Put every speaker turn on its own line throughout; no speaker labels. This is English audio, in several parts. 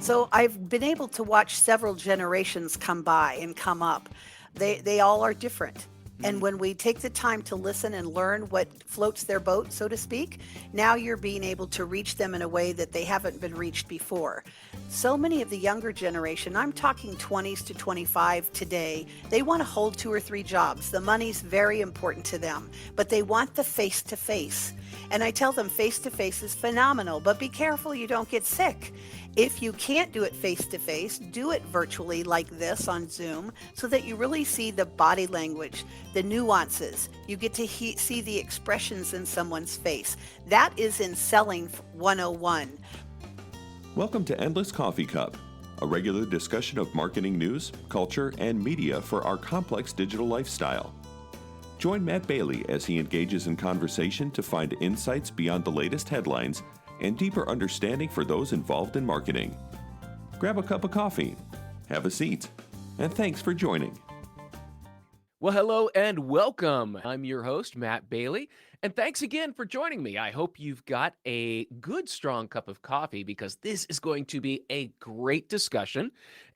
So I've been able to watch several generations come by and come up. They all are different. And
Mm.
when we take the time to listen and learn what floats their boat, so to speak, now you're being able to reach them in a way that they haven't been reached before. So many of the younger generation, I'm talking 20s to 25 today, they want to hold two or three jobs. The money's very important to them, but they want the face to face. And I tell them face to face is phenomenal, but be careful you don't get sick. If you can't do it face to face, do it virtually like this on Zoom so that you really see the body language, the nuances. You get to see the expressions in someone's face. That is in selling 101.
Welcome to Endless Coffee Cup, a regular discussion of marketing news, culture, and media for our complex digital lifestyle. Join Matt Bailey as he engages in conversation to find insights beyond the latest headlines and deeper understanding for those involved in marketing. Grab a cup of coffee, have a seat, and thanks for joining.
Well, hello and welcome. I'm your host, Matt Bailey, and thanks again for joining me. I hope you've got a good, strong cup of coffee because this is going to be a great discussion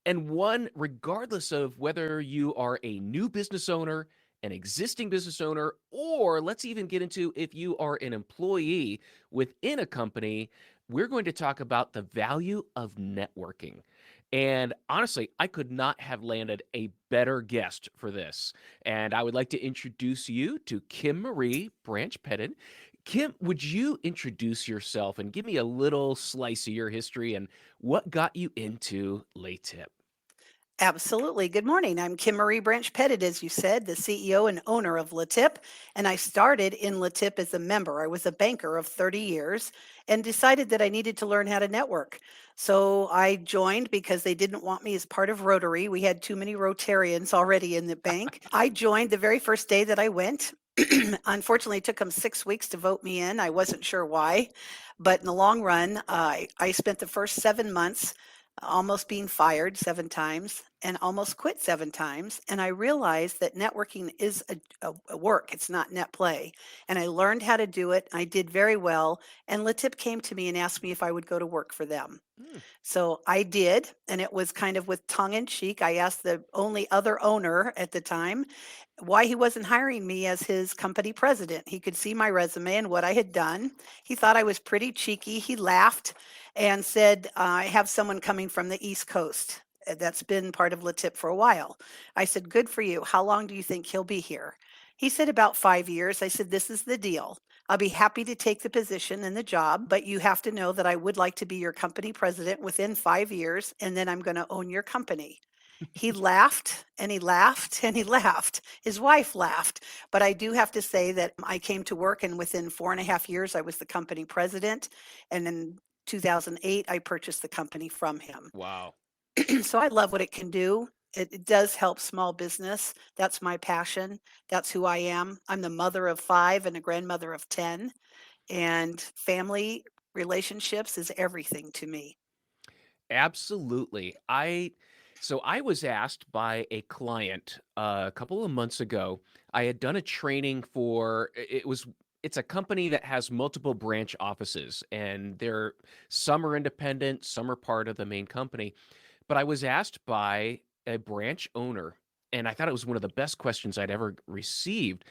and one, regardless of whether you are a new business owner, an existing business owner, or let's even get into if you are an employee within a company. We're going to talk about the value of networking. And honestly, I could not have landed a better guest for this. And I would like to introduce you to Marie Branch-Petit. Kim, would you introduce yourself and give me a little slice of your history and what got you into LeTip?
Absolutely. Good morning. I'm Marie Branch-Petit, as you said, the CEO and owner of LeTip. And I started in LeTip as a member. I was a banker of 30 years and decided that I needed to learn how to network. So I joined because they didn't want me as part of Rotary. We had too many Rotarians already in the bank. I joined the very first day that I went. Unfortunately, it took them 6 weeks to vote me in. I wasn't sure why. But in the long run, I spent the first 7 months almost being fired 7 times and almost quit 7 times. And I realized that networking is a work, it's not net play. And I learned how to do it. I did very well. And Latip came to me and asked me if I would go to work for them.
Mm.
So I did, and it was kind of with tongue in cheek. I asked the only other owner at the time why he wasn't hiring me as his company president. He could see my resume and what I had done. He thought I was pretty cheeky. He laughed and said, I have someone coming from the East Coast. That's been part of LaTip for a while. I said, good for you. How long do you think he'll be here? He said, about 5 years. I said, this is the deal. I'll be happy to take the position and the job, but you have to know that I would like to be your company president within 5 years, and then I'm going to own your company. He laughed and he laughed and he laughed. His wife laughed. But I do have to say that I came to work, and within 4.5 years, I was the company president. And in 2008, I purchased the company from him.
Wow.
So I love what it can do. It does help small business. That's my passion. That's who I am. I'm the mother of five and a grandmother of 10. And family relationships is everything to me.
Absolutely. I was asked by a client a couple of months ago. I had done a training for it's a company that has multiple branch offices and they're some are independent, some are part of the main company. But I was asked by a branch owner and I thought it was one of the best questions I'd ever received.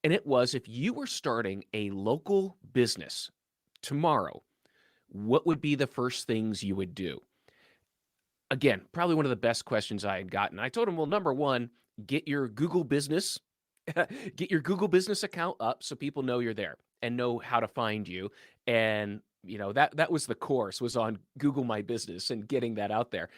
And it was if you were starting a local business tomorrow, what would be the first things you would do? Again, probably one of the best questions I had gotten. I told him, well, number one, get your Google business, get your Google business account up so people know you're there and know how to find you. And that was the course was on Google My Business and getting that out there.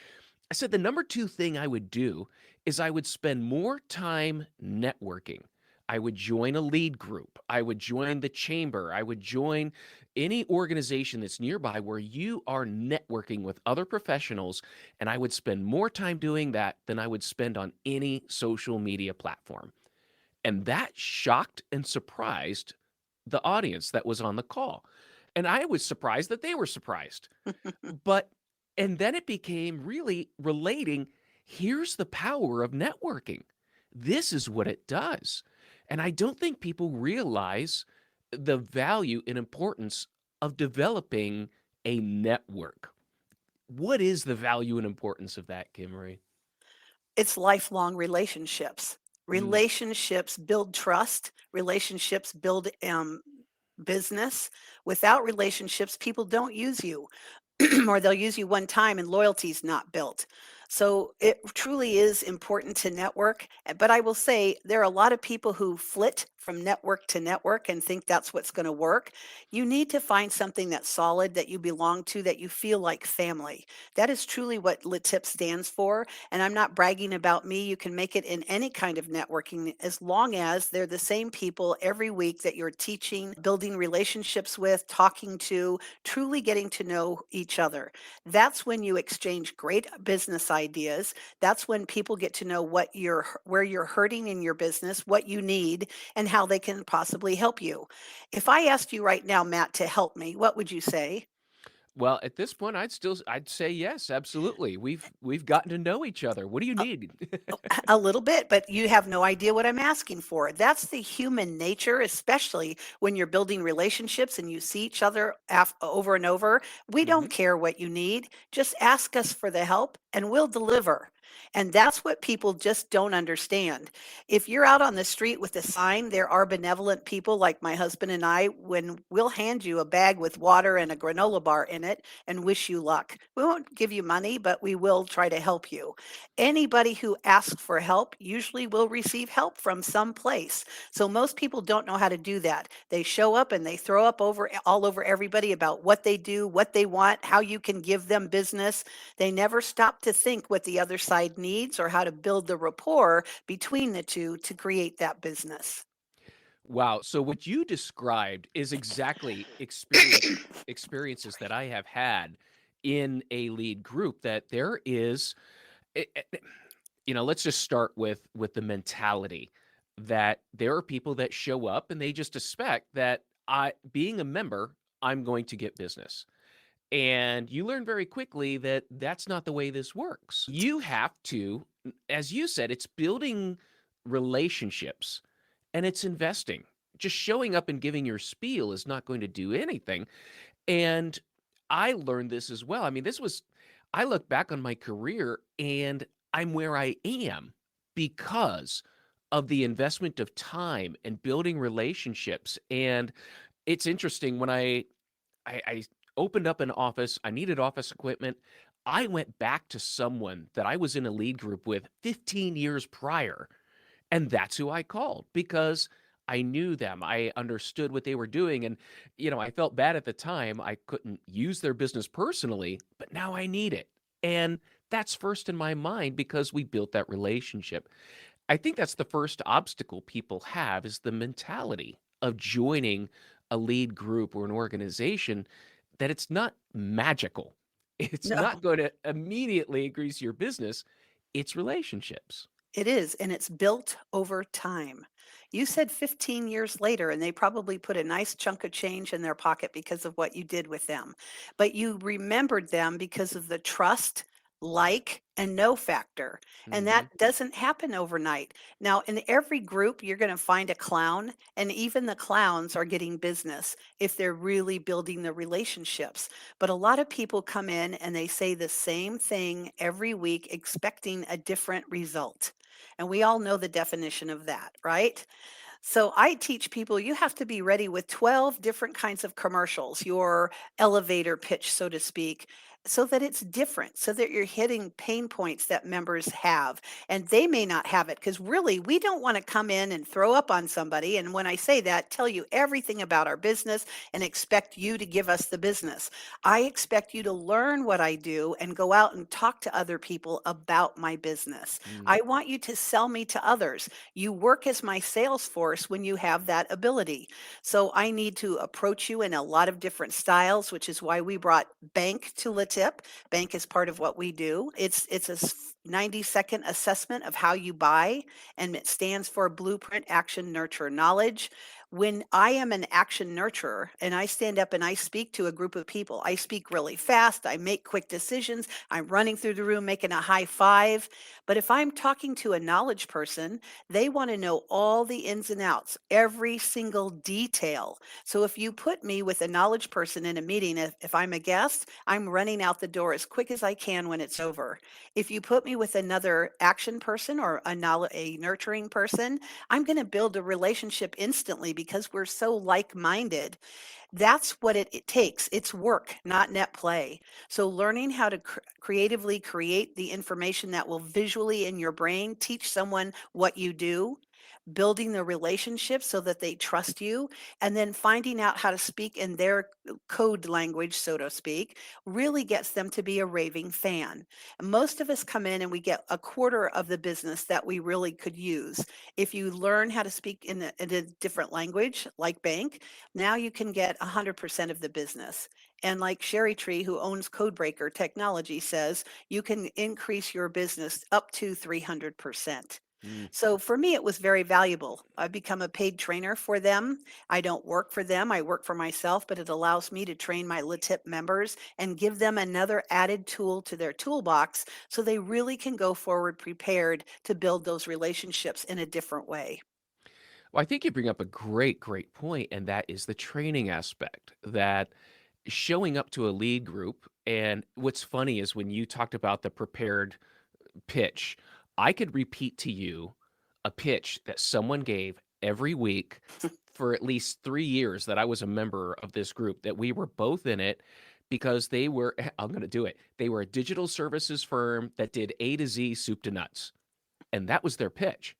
I said the number two thing I would do is I would spend more time networking. I would join a lead group. I would join the chamber. I would join any organization that's nearby where you are networking with other professionals. And I would spend more time doing that than I would spend on any social media platform. And that shocked and surprised the audience that was on the call. And I was surprised that they were surprised. But and then it became really relating, here's the power of networking. This is what it does. And I don't think people realize the value and importance of developing a network. What is the value and importance of that, Kimmery?
It's lifelong relationships.
Mm,
Relationships build trust. Relationships build business. Without relationships, people don't use you. Or they'll use you one time and loyalty's not built. So it truly is important to network. But I will say there are a lot of people who flit from network to network and think that's what's going to work. You need to find something that's solid, that you belong to, that you feel like family. That is truly what LeTip stands for. And I'm not bragging about me. You can make it in any kind of networking as long as they're the same people every week that you're teaching, building relationships with, talking to, truly getting to know each other. That's when you exchange great business ideas. That's when people get to know where you're hurting in your business, what you need, and how they can possibly help you. If I asked you right now, Matt, to help me, what would you say?
well, at this point, I'd say yes, absolutely. We've gotten to know each other. What do you need?
A little bit, but you have no idea what I'm asking for. That's the human nature, especially when you're building relationships and you see each other over and over. We
Mhm.
don't care what you need. Just ask us for the help and we'll deliver. And that's what people just don't understand. If you're out on the street with a sign, there are benevolent people like my husband and I, when we'll hand you a bag with water and a granola bar in it and wish you luck. We won't give you money, but we will try to help you. Anybody who asks for help usually will receive help from some place. So most people don't know how to do that. They show up and they throw up all over everybody about what they do, what they want, how you can give them business. They never stop to think what the other side needs or how to build the rapport between the two to create that business.
Wow, so what you described is exactly experiences that I have had in a lead group that there is let's just start with the mentality that there are people that show up and they just expect that I being a member, I'm going to get business. And you learn very quickly that that's not the way this works. You have to, as you said, it's building relationships and it's investing. Just showing up and giving your spiel is not going to do anything. And I learned this as well. I mean, I look back on my career and I'm where I am because of the investment of time and building relationships. And it's interesting when I opened up an office, I needed office equipment. I went back to someone that I was in a lead group with 15 years prior, and that's who I called because I knew them. I understood what they were doing. And, I felt bad at the time. I couldn't use their business personally, but now I need it. And that's first in my mind because we built that relationship. I think that's the first obstacle people have is the mentality of joining a lead group or an organization that it's not magical. It's
No.
not going to immediately increase your business. It's relationships.
It is, and it's built over time. You said 15 years later, and they probably put a nice chunk of change in their pocket because of what you did with them. But you remembered them because of the trust, like, and know factor. And that
Mhm.
doesn't happen overnight. Now, in every group, you're going to find a clown, and even the clowns are getting business if they're really building the relationships. But a lot of people come in and they say the same thing every week, expecting a different result. And we all know the definition of that, right? So I teach people you have to be ready with 12 different kinds of commercials, your elevator pitch, so to speak, so that it's different, so that you're hitting pain points that members have. And they may not have it because really, we don't want to come in and throw up on somebody. And when I say that, tell you everything about our business and expect you to give us the business. I expect you to learn what I do and go out and talk to other people about my business.
Mm.
I want you to sell me to others. You work as my sales force when you have that ability. So I need to approach you in a lot of different styles, which is why we brought Bank to LeTip. Bank is part of what we do. It's a 90-second assessment of how you buy, and it stands for Blueprint Action Nurture Knowledge. When I am an action nurturer and I stand up and I speak to a group of people, I speak really fast, I make quick decisions, I'm running through the room making a high five. But if I'm talking to a knowledge person, they want to know all the ins and outs, every single detail. So if you put me with a knowledge person in a meeting, if I'm a guest, I'm running out the door as quick as I can when it's over. If you put me with another action person or a nurturing person, I'm going to build a relationship instantly because we're so like-minded. That's what it takes. It's work, not net play. So learning how to creatively create the information that will visually in your brain teach someone what you do, building the relationship so that they trust you, and then finding out how to speak in their code language, so to speak, really gets them to be a raving fan. And most of us come in and we get a quarter of the business that we really could use. If you learn how to speak in a different language, like bank, now you can get 100% of the business. And like Sherry Tree, who owns Codebreaker Technology, says, you can increase your business up to 300%.
Mm.
So for me, it was very valuable. I've become a paid trainer for them. I don't work for them, I work for myself, but it allows me to train my LeTip members and give them another added tool to their toolbox so they really can go forward prepared to build those relationships in a different way.
Well, I think you bring up a great point, and that is the training aspect, that showing up to a lead group. And what's funny is when you talked about the prepared pitch, I could repeat to you a pitch that someone gave every week for at least 3 years that I was a member of this group, that we were both in it because they were I'm gonna do it. They were a digital services firm that did A to Z, soup to nuts, and that was their pitch.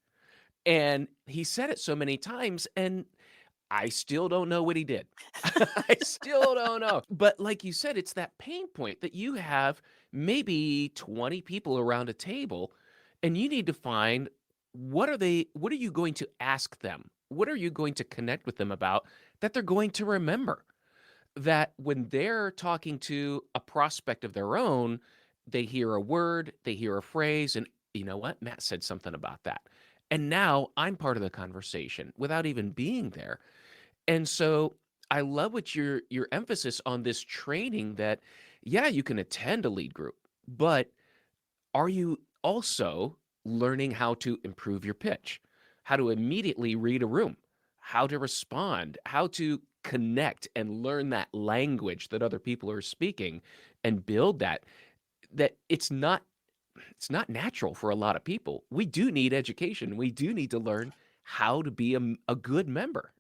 And he said it so many times, and I still don't know what he did. I still don't know. But like you said, it's that pain point that you have maybe 20 people around a table, and you need to find what are you going to ask them? What are you going to connect with them about that they're going to remember? That when they're talking to a prospect of their own, they hear a word, they hear a phrase, and you know what? Matt said something about that. And now I'm part of the conversation without even being there. And so I love what your emphasis on this training, that yeah, you can attend a lead group, but are you also learning how to improve your pitch? How to immediately read a room, how to respond, how to connect and learn that language that other people are speaking and build that it's not natural for a lot of people. We do need education. We do need to learn how to be a good member.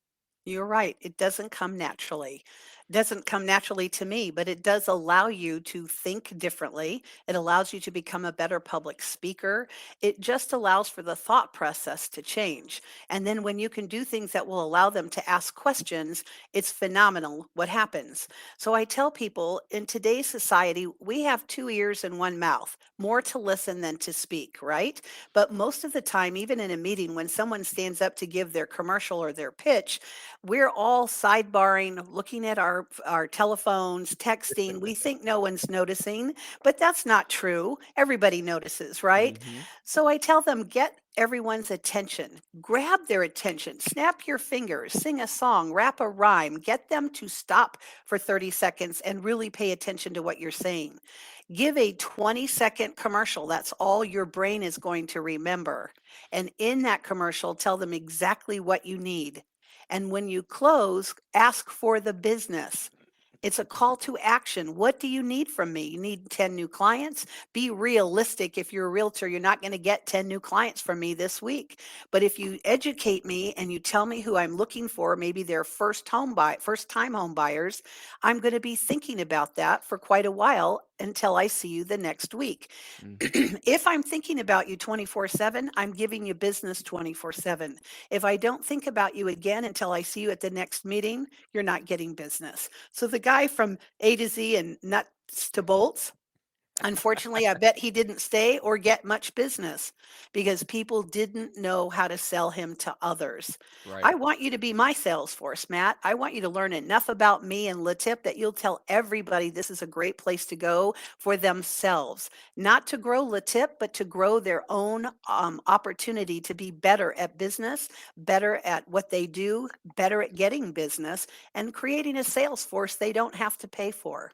You're right. It doesn't come naturally. Doesn't come naturally to me, but it does allow you to think differently. It allows you to become a better public speaker. It just allows for the thought process to change. And then when you can do things that will allow them to ask questions, it's phenomenal what happens. So I tell people in today's society, we have two ears and one mouth, more to listen than to speak, right? But most of the time, even in a meeting, when someone stands up to give their commercial or their pitch, we're all sidebarring, looking at our telephones, texting. We think no one's noticing, but that's not true. Everybody notices, right?
Mhm.
So I tell them, get everyone's attention, grab their attention, snap your fingers, sing a song, rap a rhyme, get them to stop for 30 seconds and really pay attention to what you're saying. Give a 20-second commercial. That's all your brain is going to remember. And in that commercial, tell them exactly what you need. And when you close, ask for the business. It's a call to action. What do you need from me? You need 10 new clients? Be realistic. If you're a realtor, you're not going to get 10 new clients from me this week. But if you educate me and you tell me who I'm looking for, maybe they're first time home buyers, I'm going to be thinking about that for quite a while until I see you the next week.
Mhm.
If I'm thinking about you 24/7, I'm giving you business 24/7. If I don't think about you again until I see you at the next meeting, you're not getting business. So the guy from A to Z and nuts to bolts, Unfortunately, I bet he didn't stay or get much business because people didn't know how to sell him to others. I
Right.
want you to be my sales force, Matt. I want you to learn enough about me and LeTip that you'll tell everybody this is a great place to go for themselves, not to grow LeTip, but to grow their own opportunity to be better at business, better at what they do, better at getting business, and creating a sales force they don't have to pay for.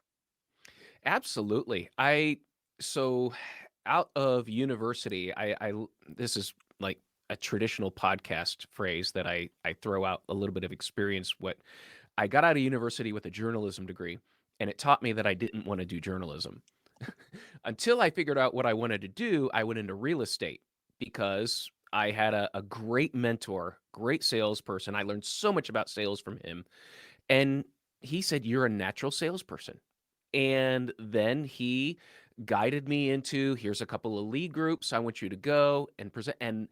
Absolutely. So out of university, this is like a traditional podcast phrase that I throw out a little bit of experience. What I got out of university with a journalism degree, and it taught me that I didn't want to do journalism. Until I figured out what I wanted to do, I went into real estate because I had a great mentor, great salesperson. I learned so much about sales from him. And he said, "You're a natural salesperson." And then he guided me into, here's a couple of lead groups. I want you to go and present. And,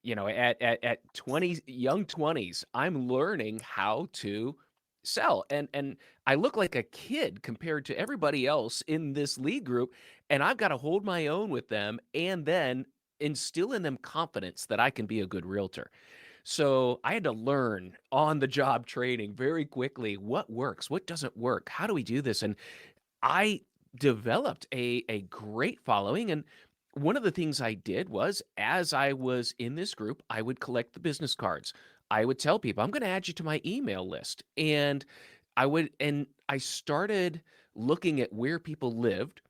at 20, young 20s, I'm learning how to sell. And I look like a kid compared to everybody else in this lead group. And I've got to hold my own with them and then instill in them confidence that I can be a good realtor. So I had to learn on the job training very quickly what works, what doesn't work, how do we do this? And I developed a great following, and one of the things I did was, as I was in this group, I would collect the business cards. I would tell people, "I'm gonna add you to my email list," and I started looking at where people lived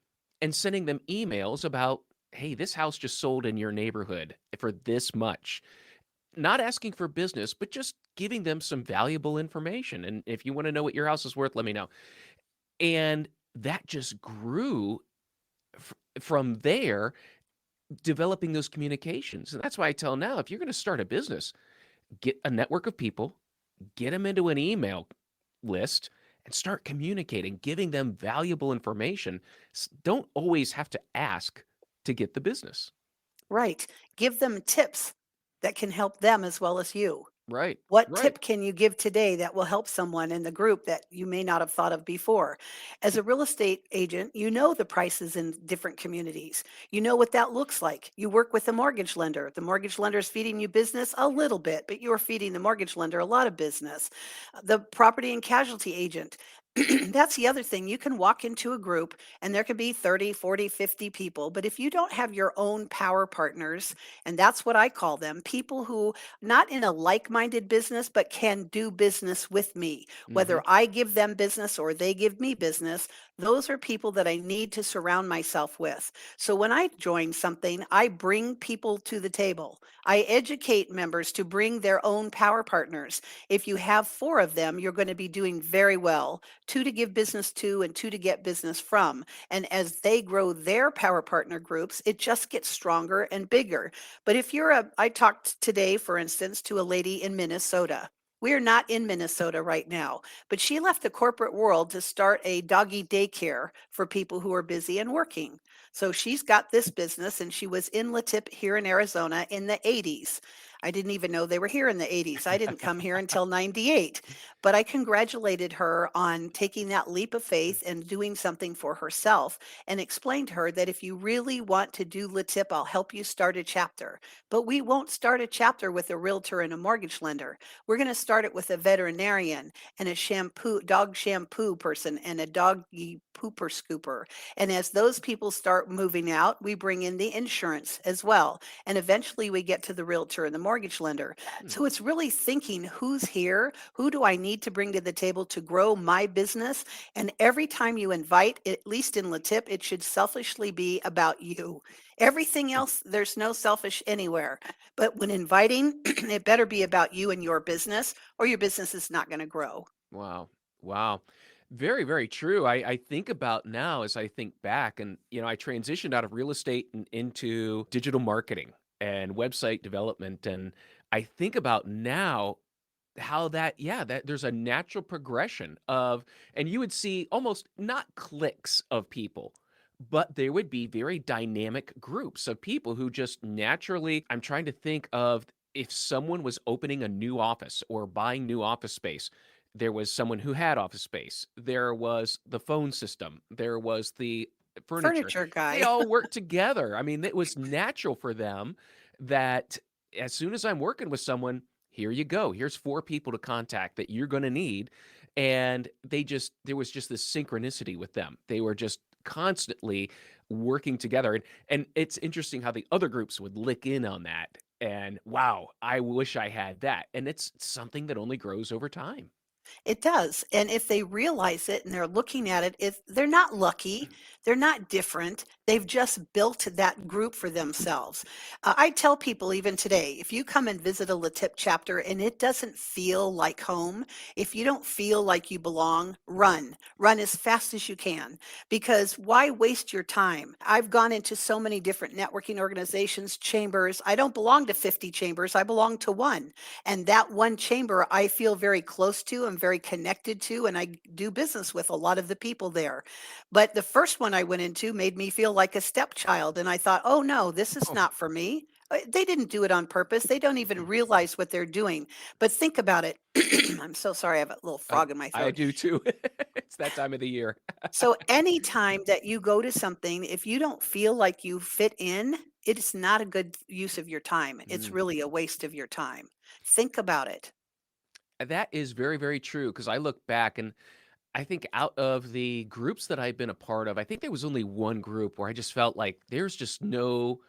and sending them emails about, "Hey, this house just sold in your neighborhood for this much." Not asking for business, but just giving them some valuable information, "And if you wanna know what your house is worth, let me know." And that just grew from there, developing those communications. And that's why I tell now, if you're going to start a business, get a network of people, get them into an email list, and start communicating, giving them valuable information. Don't always have to ask to get the business.
Right. Give them tips that can help them as well as you.
Right.
What
Right.
tip can you give today that will help someone in the group that you may not have thought of before? As a real estate agent, you know the prices in different communities. You know what that looks like. You work with a mortgage lender. The mortgage lender is feeding you business a little bit, but you're feeding the mortgage lender a lot of business. The property and casualty agent. That's the other thing. You can walk into a group and there could be 30, 40, 50 people, but if you don't have your own power partners, and that's what I call them, people who not in a like-minded business, but can do business with me.
Hmm.
Whether I give them business or they give me business, those are people that I need to surround myself with. So when I join something, I bring people to the table. I educate members to bring their own power partners. If you have four of them, you're going to be doing very well. Two to give business to and two to get business from. And as they grow their power partner groups, it just gets stronger and bigger. But if I talked today, for instance, to a lady in Minnesota. We are not in Minnesota right now, but she left the corporate world to start a doggy daycare for people who are busy and working. So she's got this business and she was in LeTip here in Arizona in the 80s. I didn't even know they were here in the 80s. I didn't come here until 98. But I congratulated her on taking that leap of faith and doing something for herself and explained to her that if you really want to do LeTip, I'll help you start a chapter. But we won't start a chapter with a realtor and a mortgage lender. We're going to start it with a veterinarian and a dog shampoo person and a doggy pooper scooper. And as those people start moving out, we bring in the insurance as well. And eventually we get to the realtor and the mortgage lender.
Hmm.
So it's really thinking who's here, who do I need to bring to the table to grow my business? And every time you invite, at least in LeTip, it should selfishly be about you. Everything else, there's no selfish anywhere. But when inviting, it better be about you and your business, or your business is not going to grow.
Wow. Wow. Very, very true. I think about now as I think back, and I transitioned out of real estate and into digital marketing and website development. And I think about now how that there's a natural progression of, and you would see almost not cliques of people, but there would be very dynamic groups of people who just naturally, I'm trying to think of, if someone was opening a new office or buying new office space, there was someone who had office space. There was the phone system. There was the furniture.
Furniture
They
guy.
all worked together. I mean, it was natural for them that as soon as I'm working with someone, here you go. Here's 4 people to contact that you're gonna need, and there was just this synchronicity with them. They were just constantly working together, and it's interesting how the other groups would lick in on that, and, wow, I wish I had that, and it's something that only grows over time.
It does, and if they realize it and they're looking at it, if they're not lucky, they're not different, they've just built that group for themselves. I tell people even today, if you come and visit a LeTip chapter and it doesn't feel like home, if you don't feel like you belong, run. Run as fast as you can, because why waste your time? I've gone into so many different networking organizations, chambers. I don't belong to 50 chambers, I belong to one. And that one chamber I feel very close to, I'm very connected to, and I do business with a lot of the people there. But the first one I went into made me feel like a stepchild. And I thought, oh no, this is
Oh,
not for me. They didn't do it on purpose. They don't even realize what they're doing. But think about it. I'm so sorry. I have a little frog in my
I
throat.
do too. It's that time of the year.
So anytime that you go to something, if you don't feel like you fit in, it's not a good use of your time. It's
Mm.
really a waste of your time. Think about it.
That is very, very true. Because I look back and I think out of the groups that I've been a part of, I think there was only one group where I just felt like there's just no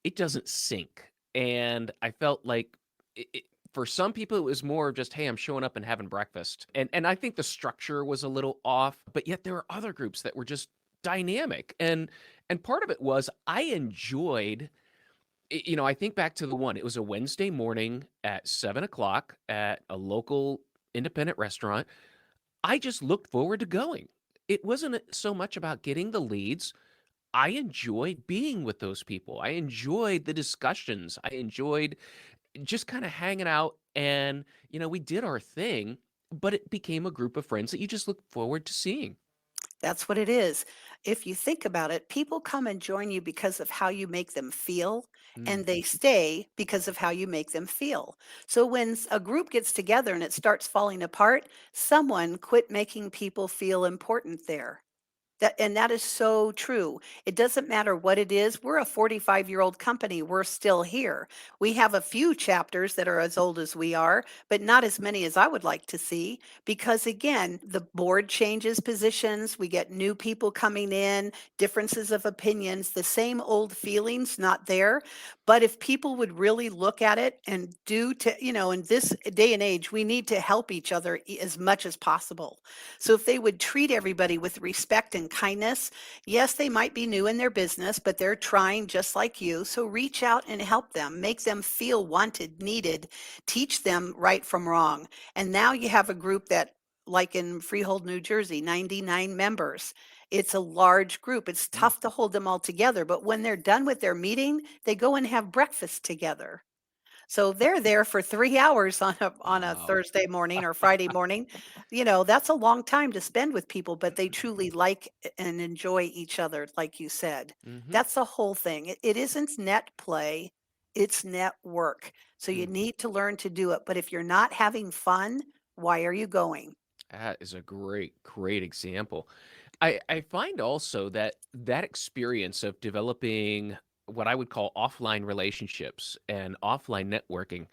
it doesn't sync, and I felt like it for some people, it was more of just, "Hey, I'm showing up and having breakfast," and I think the structure was a little off, but yet there were other groups that were just dynamic, and part of it was I enjoyed I think back to the one, it was a Wednesday morning at 7 o'clock at a local independent restaurant. I just looked forward to going. It wasn't so much about getting the leads. I enjoyed being with those people. I enjoyed the discussions. I enjoyed just kinda hanging out and, we did our thing, but it became a group of friends that you just look forward to seeing.
That's what it is. If you think about it, people come and join you because of how you make them feel,
Mm,
and they stay because of how you make them feel. So when a group gets together and it starts falling apart, someone quit making people feel important there. That is so true. It doesn't matter what it is. We're a 45-year-old company. We're still here. We have a few chapters that are as old as we are, but not as many as I would like to see because again, the board changes positions, we get new people coming in, differences of opinions, the same old feelings not there. But if people would really look at it and in this day and age, we need to help each other as much as possible. So if they would treat everybody with respect and kindness, yes, they might be new in their business, but they're trying just like you. So reach out and help them, make them feel wanted, needed, teach them right from wrong. And now you have a group that, like in Freehold, New Jersey, 99 members. It's a large group. It's
mm.
tough to hold them all together, but when they're done with their meeting, they go and have breakfast together. So they're there for 3 hours on a
Wow.
Thursday morning or Friday morning. That's a long time to spend with people, but they truly like and enjoy each other, like you said.
Mhm.
That's the whole thing. It isn't net play, it's network. So you
Mm.
need to learn to do it. But if you're not having fun, why are you going?
That is a great, great example. I find also that that experience of developing what I would call offline relationships and offline networking,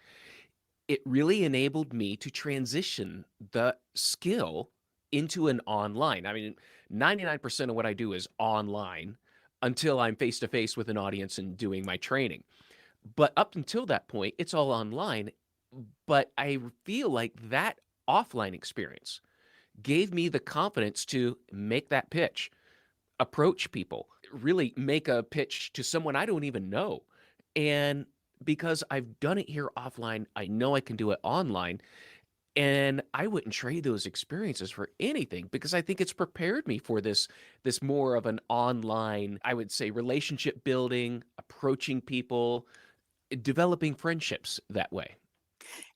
it really enabled me to transition the skill into an online. I mean, 99% of what I do is online until I'm face to face with an audience and doing my training. But up until that point, it's all online. But I feel like that offline experience gave me the confidence to make that pitch, approach people, really make a pitch to someone I don't even know. And because I've done it here offline, I know I can do it online. And I wouldn't trade those experiences for anything because I think it's prepared me for this more of an online, I would say, relationship building, approaching people, developing friendships that way.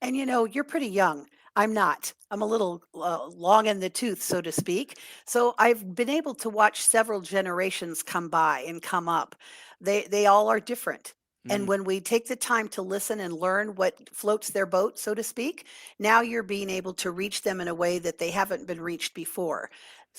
And you're pretty young. I'm not. I'm a little long in the tooth, so to speak. So I've been able to watch several generations come by and come up. They all are different.
Mm,
And when we take the time to listen and learn what floats their boat, so to speak, now you're being able to reach them in a way that they haven't been reached before.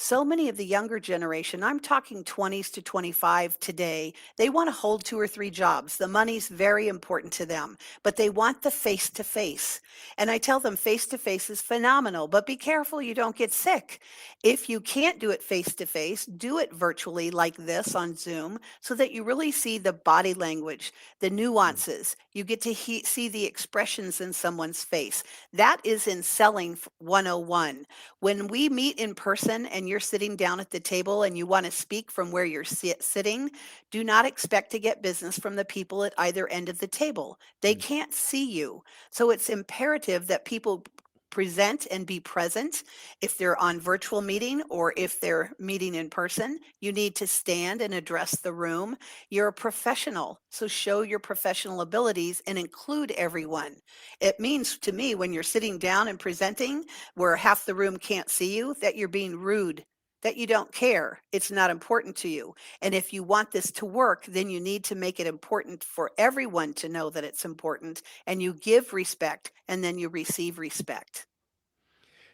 So many of the younger generation, I'm talking 20s to 25 today, they want to hold two or three jobs. The money's very important to them, but they want the face to face. And I tell them face to face is phenomenal, but be careful you don't get sick. If you can't do it face to face, do it virtually like this on Zoom so that you really see the body language, the
mm,
nuances. You get to see the expressions in someone's face. That is in selling 101. When we meet in person and you're sitting down at the table and you want to speak from where you're sitting, do not expect to get business from the people at either end of the table. They
mm.
can't see you. So it's imperative that people present and be present. If they're on virtual meeting or if they're meeting in person, you need to stand and address the room. You're a professional, so show your professional abilities and include everyone. It means to me when you're sitting down and presenting where half the room can't see you that you're being rude, that you don't care. It's not important to you. And if you want this to work, then you need to make it important for everyone to know that it's important, and you give respect and then you receive respect.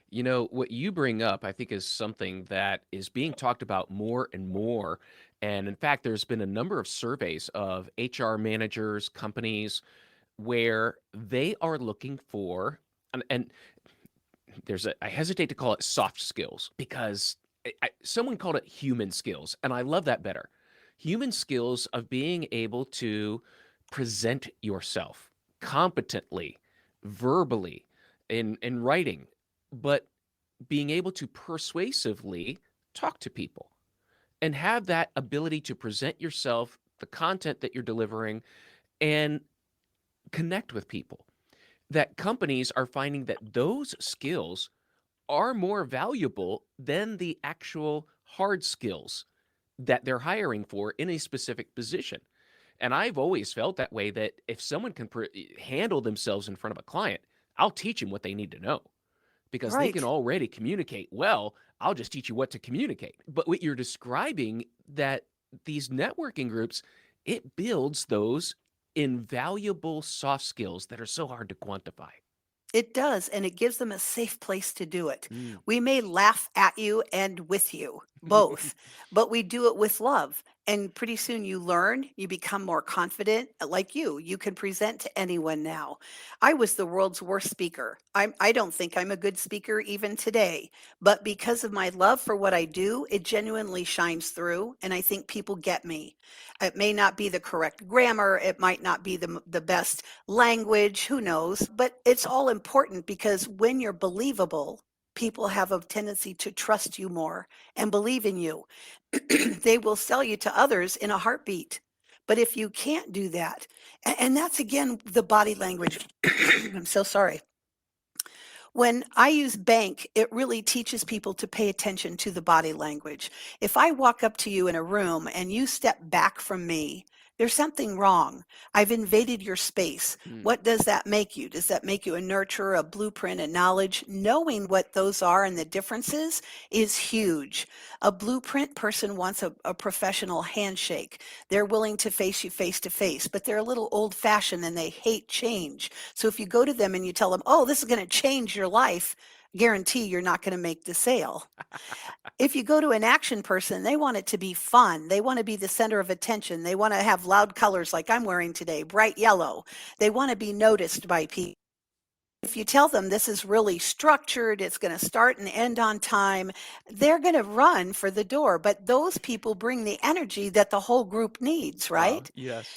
You know, what you bring up, I think, is something that is being talked about more and more. And in fact, there's been a number of surveys of HR managers, companies, where they are looking for, and I hesitate to call it soft skills because someone called it human skills, and I love that better. Human skills of being able to present yourself competently, verbally, in writing, but being able to persuasively talk to people and have that ability to present yourself, the content that you're delivering, and connect with people. That companies are finding that those skills are more valuable than the actual hard skills that they're hiring for in a specific position. And I've always felt that way, that if someone can handle themselves in front of a client, I'll teach them what they need to know because they can
Right.
already communicate well. I'll just teach you what to communicate. But what you're describing, that these networking groups, it builds those invaluable soft skills that are so hard to quantify.
It does, and it gives them a safe place to do it.
Mm.
We may laugh at you and with you, both, but we do it with love. And pretty soon you learn, you become more confident. Like you can present to anyone now. I was the world's worst speaker. I don't think I'm a good speaker even today, but because of my love for what I do, it genuinely shines through, and I think people get me. It may not be the correct grammar, it might not be the best language, who knows? But it's all important because when you're believable, people have a tendency to trust you more and believe in you. They will sell you to others in a heartbeat. But if you can't do that, and that's again the body language. I'm so sorry. When I use bank, it really teaches people to pay attention to the body language. If I walk up to you in a room and you step back from me, there's something wrong. I've invaded your space.
Mm.
What does that make you? Does that make you a nurturer, a blueprint, a knowledge? Knowing what those are and the differences is huge. A blueprint person wants a professional handshake. They're willing to face you face to face, but they're a little old fashioned and they hate change. So if you go to them and you tell them, oh, this is going to change your life, guarantee you're not going to make the sale. If you go to an action person, they want it to be fun. They want to be the center of attention. They want to have loud colors like I'm wearing today, bright yellow. They want to be noticed by people. If you tell them this is really structured, it's going to start and end on time, they're going to run for the door. But those people bring the energy that the whole group needs, right?
Yes.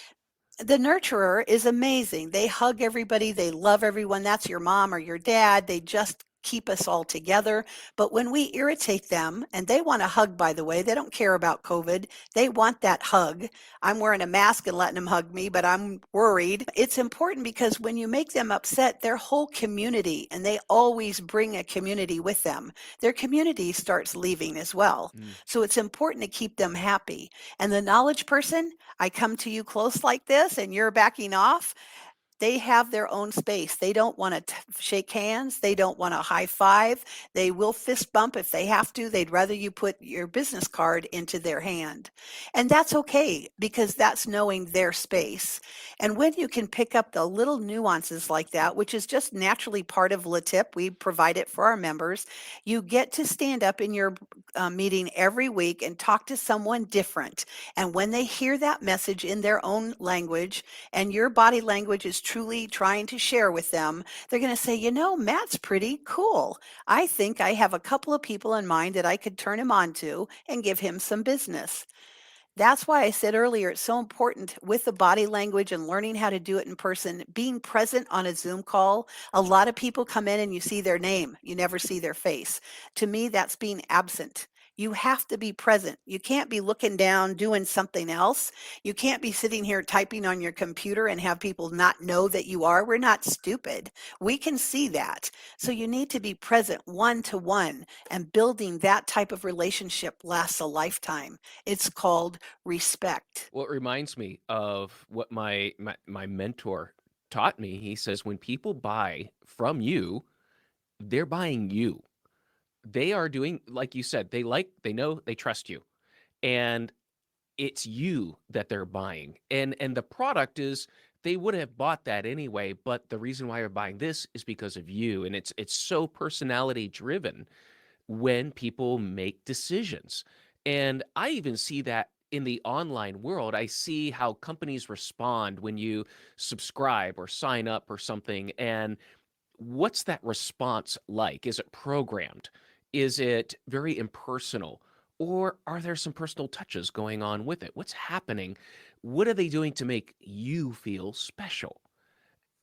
The nurturer is amazing. They hug everybody. They love everyone. That's your mom or your dad. They just keep us all together. But when we irritate them, and they want a hug, by the way, they don't care about COVID. They want that hug. I'm wearing a mask and letting them hug me, but I'm worried. It's important because when you make them upset, their whole community, and they always bring a community with them, their community starts leaving as well.
Mm.
So it's important to keep them happy. And the knowledge person, I come to you close like this and you're backing off. They have their own space. They don't want to shake hands. They don't want to high five. They will fist bump if they have to. They'd rather you put your business card into their hand. And that's okay because that's knowing their space. And when you can pick up the little nuances like that, which is just naturally part of LeTip, we provide it for our members, you get to stand up in your meeting every week and talk to someone different. And when they hear that message in their own language and your body language is truly trying to share with them, they're going to say, Matt's pretty cool. I think I have a couple of people in mind that I could turn him on to and give him some business. That's why I said earlier, it's so important with the body language and learning how to do it in person, being present on a Zoom call. A lot of people come in and you see their name, you never see their face. To me, that's being absent. You have to be present. You can't be looking down doing something else. You can't be sitting here typing on your computer and have people not know that you are. We're not stupid. We can see that. So you need to be present one to one, and building that type of relationship lasts a lifetime. It's called respect.
Well, it reminds me of what my mentor taught me. He says, when people buy from you, they're buying you. They are doing, like you said, they know, they trust you. And it's you that they're buying. And the product is, they would have bought that anyway, but the reason why they're buying this is because of you. And it's so personality driven when people make decisions. And I even see that in the online world. I see how companies respond when you subscribe or sign up or something. And what's that response like? Is it programmed? Is it very impersonal? Or are there some personal touches going on with it? What's happening? What are they doing to make you feel special?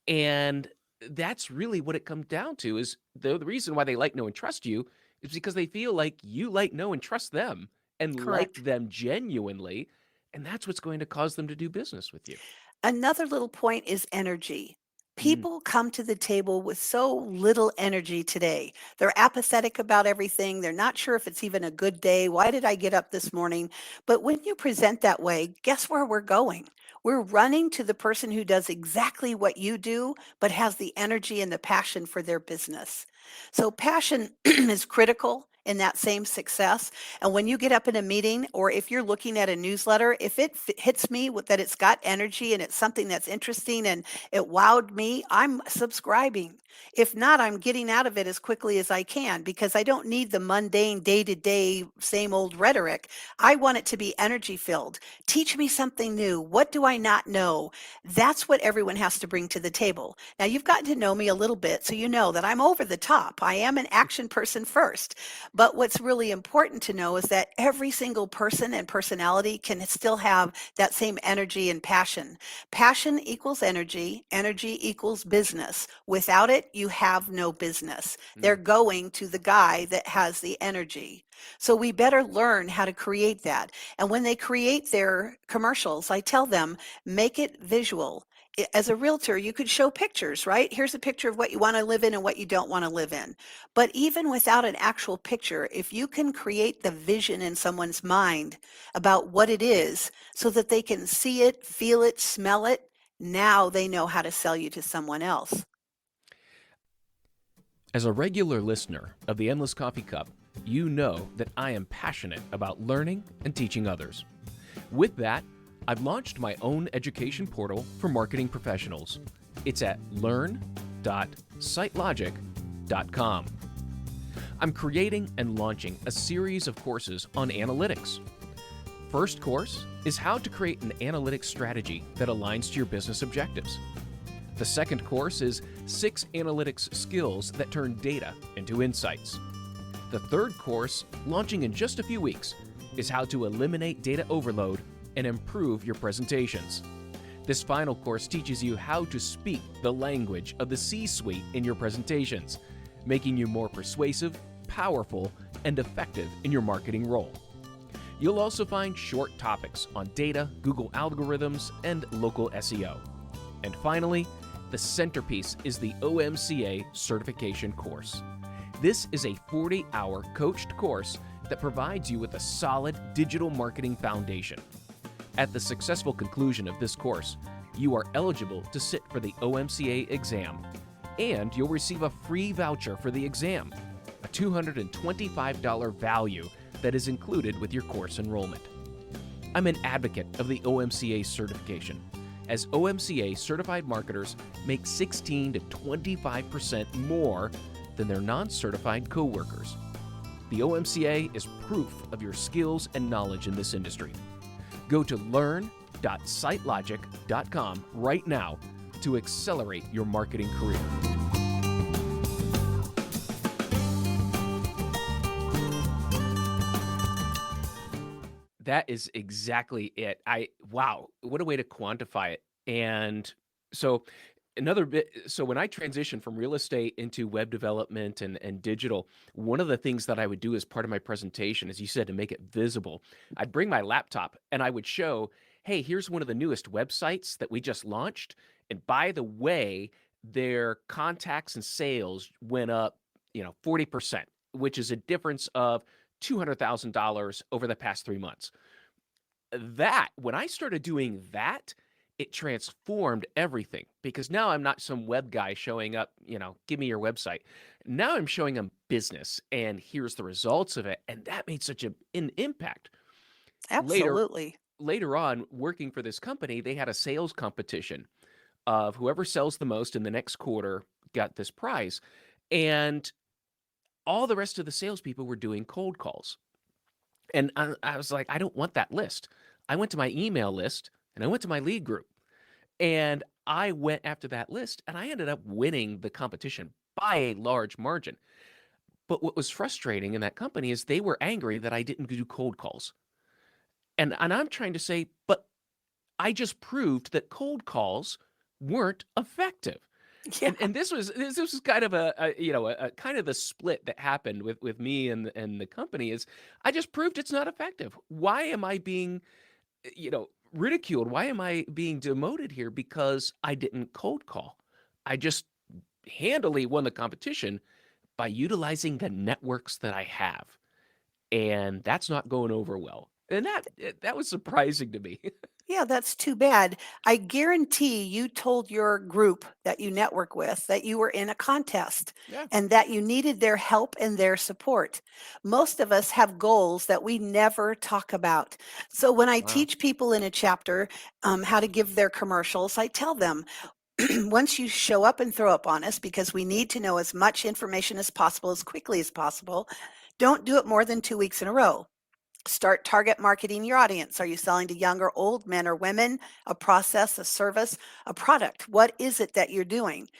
And that's really what it comes down to, is the reason why they like, know, and trust you is because they feel like you like, know, and trust them and like
Correct.
them genuinely. And that's what's going to cause them to do business with you.
Another little point is energy.
Mm,
People come to the table with so little energy today. They're apathetic about everything. They're not sure if it's even a good day. Why did I get up this morning? But when you present that way, guess where we're going? We're running to the person who does exactly what you do, but has the energy and the passion for their business. So passion is critical in that same success. And when you get up in a meeting, or if you're looking at a newsletter, if it hits me with that it's got energy and it's something that's interesting and it wowed me, I'm subscribing. If not, I'm getting out of it as quickly as I can, because I don't need the mundane day-to-day same old rhetoric. I want it to be energy filled. Teach me something new. What do I not know? That's what everyone has to bring to the table. Now, you've gotten to know me a little bit, so you know that I'm over the top. I am an action person first. But what's really important to know is that every single person and personality can still have that same energy and passion. Passion equals energy. Energy equals business. Without it, you have no business. They're
mm.
going to the guy that has the energy. So we better learn how to create that. And when they create their commercials, I tell them, make it visual. As a realtor, you could show pictures, right? Here's a picture of what you want to live in and what you don't want to live in. But even without an actual picture, if you can create the vision in someone's mind about what it is so that they can see it, feel it, smell it, now they know how to sell you to someone else.
As a regular listener of the Endless Coffee Cup, you know that I am passionate about learning and teaching others. With that, I've launched my own education portal for marketing professionals. It's at learn.sitelogic.com. I'm creating and launching a series of courses on analytics. First course is how to create an analytics strategy that aligns to your business objectives. The second course is 6 analytics skills that turn data into insights. The third course, launching in just a few weeks, is how to eliminate data overload and improve your presentations. This final course teaches you how to speak the language of the C-suite in your presentations, making you more persuasive, powerful, and effective in your marketing role. You'll also find short topics on data, Google algorithms, and local SEO. And finally, the centerpiece is the OMCA certification course. This is a 40-hour coached course that provides you with a solid digital marketing foundation. At the successful conclusion of this course, you are eligible to sit for the OMCA exam, and you'll receive a free voucher for the exam, a $225 value that is included with your course enrollment. I'm an advocate of the OMCA certification, as OMCA certified marketers make 16 to 25% more than their non-certified coworkers. The OMCA is proof of your skills and knowledge in this industry. Go to learn.sitelogic.com right now to accelerate your marketing career. That is exactly it. Wow, what a way to quantify it. And so another bit, so when I transitioned from real estate into web development and digital, one of the things that I would do as part of my presentation, as you said, to make it visible, I'd bring my laptop and I would show, hey, here's one of the newest websites that we just launched. And by the way, their contacts and sales went up, 40%, which is a difference of $200,000 over the past 3 months. When I started doing that, it transformed everything, because now I'm not some web guy showing up, give me your website. Now I'm showing them business and here's the results of it. And that made such an impact. Later,
Absolutely.
later on, working for this company, they had a sales competition of whoever sells the most in the next quarter got this prize. And all the rest of the salespeople were doing cold calls. And I was like, I don't want that list. I went to my email list and I went to my lead group and I went after that list and I ended up winning the competition by a large margin. But what was frustrating in that company is they were angry that I didn't do cold calls. And I'm trying to say, but I just proved that cold calls weren't effective.
Yeah.
And this was kind of a kind of the split that happened with me and the company. Is I just proved it's not effective. Why am I being ridiculed? Why am I being demoted here because I didn't cold call? I just handily won the competition by utilizing the networks that I have, and that's not going over well. And that was surprising to me.
Yeah, that's too bad. I guarantee you told your group that you network with that you were in a contest
Yeah.
and that you needed their help and their support. Most of us have goals that we never talk about. So when I
Wow.
teach people in a chapter how to give their commercials, I tell them once you show up and throw up on us, because we need to know as much information as possible, as quickly as possible, don't do it more than 2 weeks in a row. Start target marketing your audience. Are you selling to young or old, men or women, a process, a service, a product? What is it that you're doing?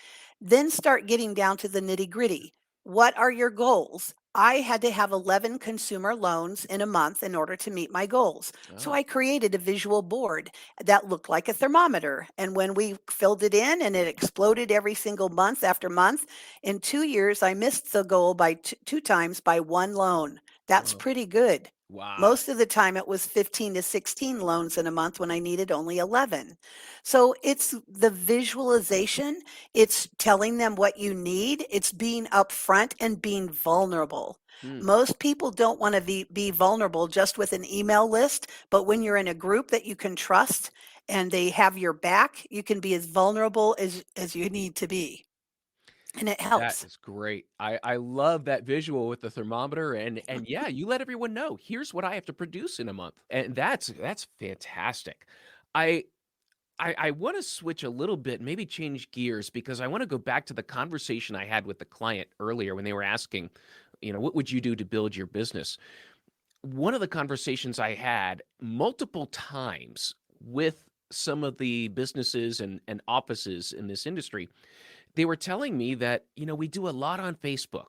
Then start getting down to the nitty gritty. What are your goals? I had to have 11 consumer loans in a month in order to meet my goals. So
Oh.
I created a visual board that looked like a thermometer. And when we filled it in and it exploded every single month after month, in 2 years, I missed the goal by two times by one loan. That's
Oh.
pretty good.
Wow.
Most of the time it was 15 to 16 loans in a month when I needed only 11. So it's the visualization, it's telling them what you need, it's being upfront and being vulnerable.
Hmm.
Most people don't want to be vulnerable just with an email list, but when you're in a group that you can trust and they have your back, you can be as vulnerable as you need to be. And it
That
helps.
is great. I love that visual with the thermometer and yeah, you let everyone know, here's what I have to produce in a month. And that's fantastic. I I want to switch a little bit, maybe change gears, because I want to go back to the conversation I had with the client earlier when they were asking, what would you do to build your business? One of the conversations I had multiple times with some of the businesses and offices in this industry, they were telling me that, we do a lot on Facebook.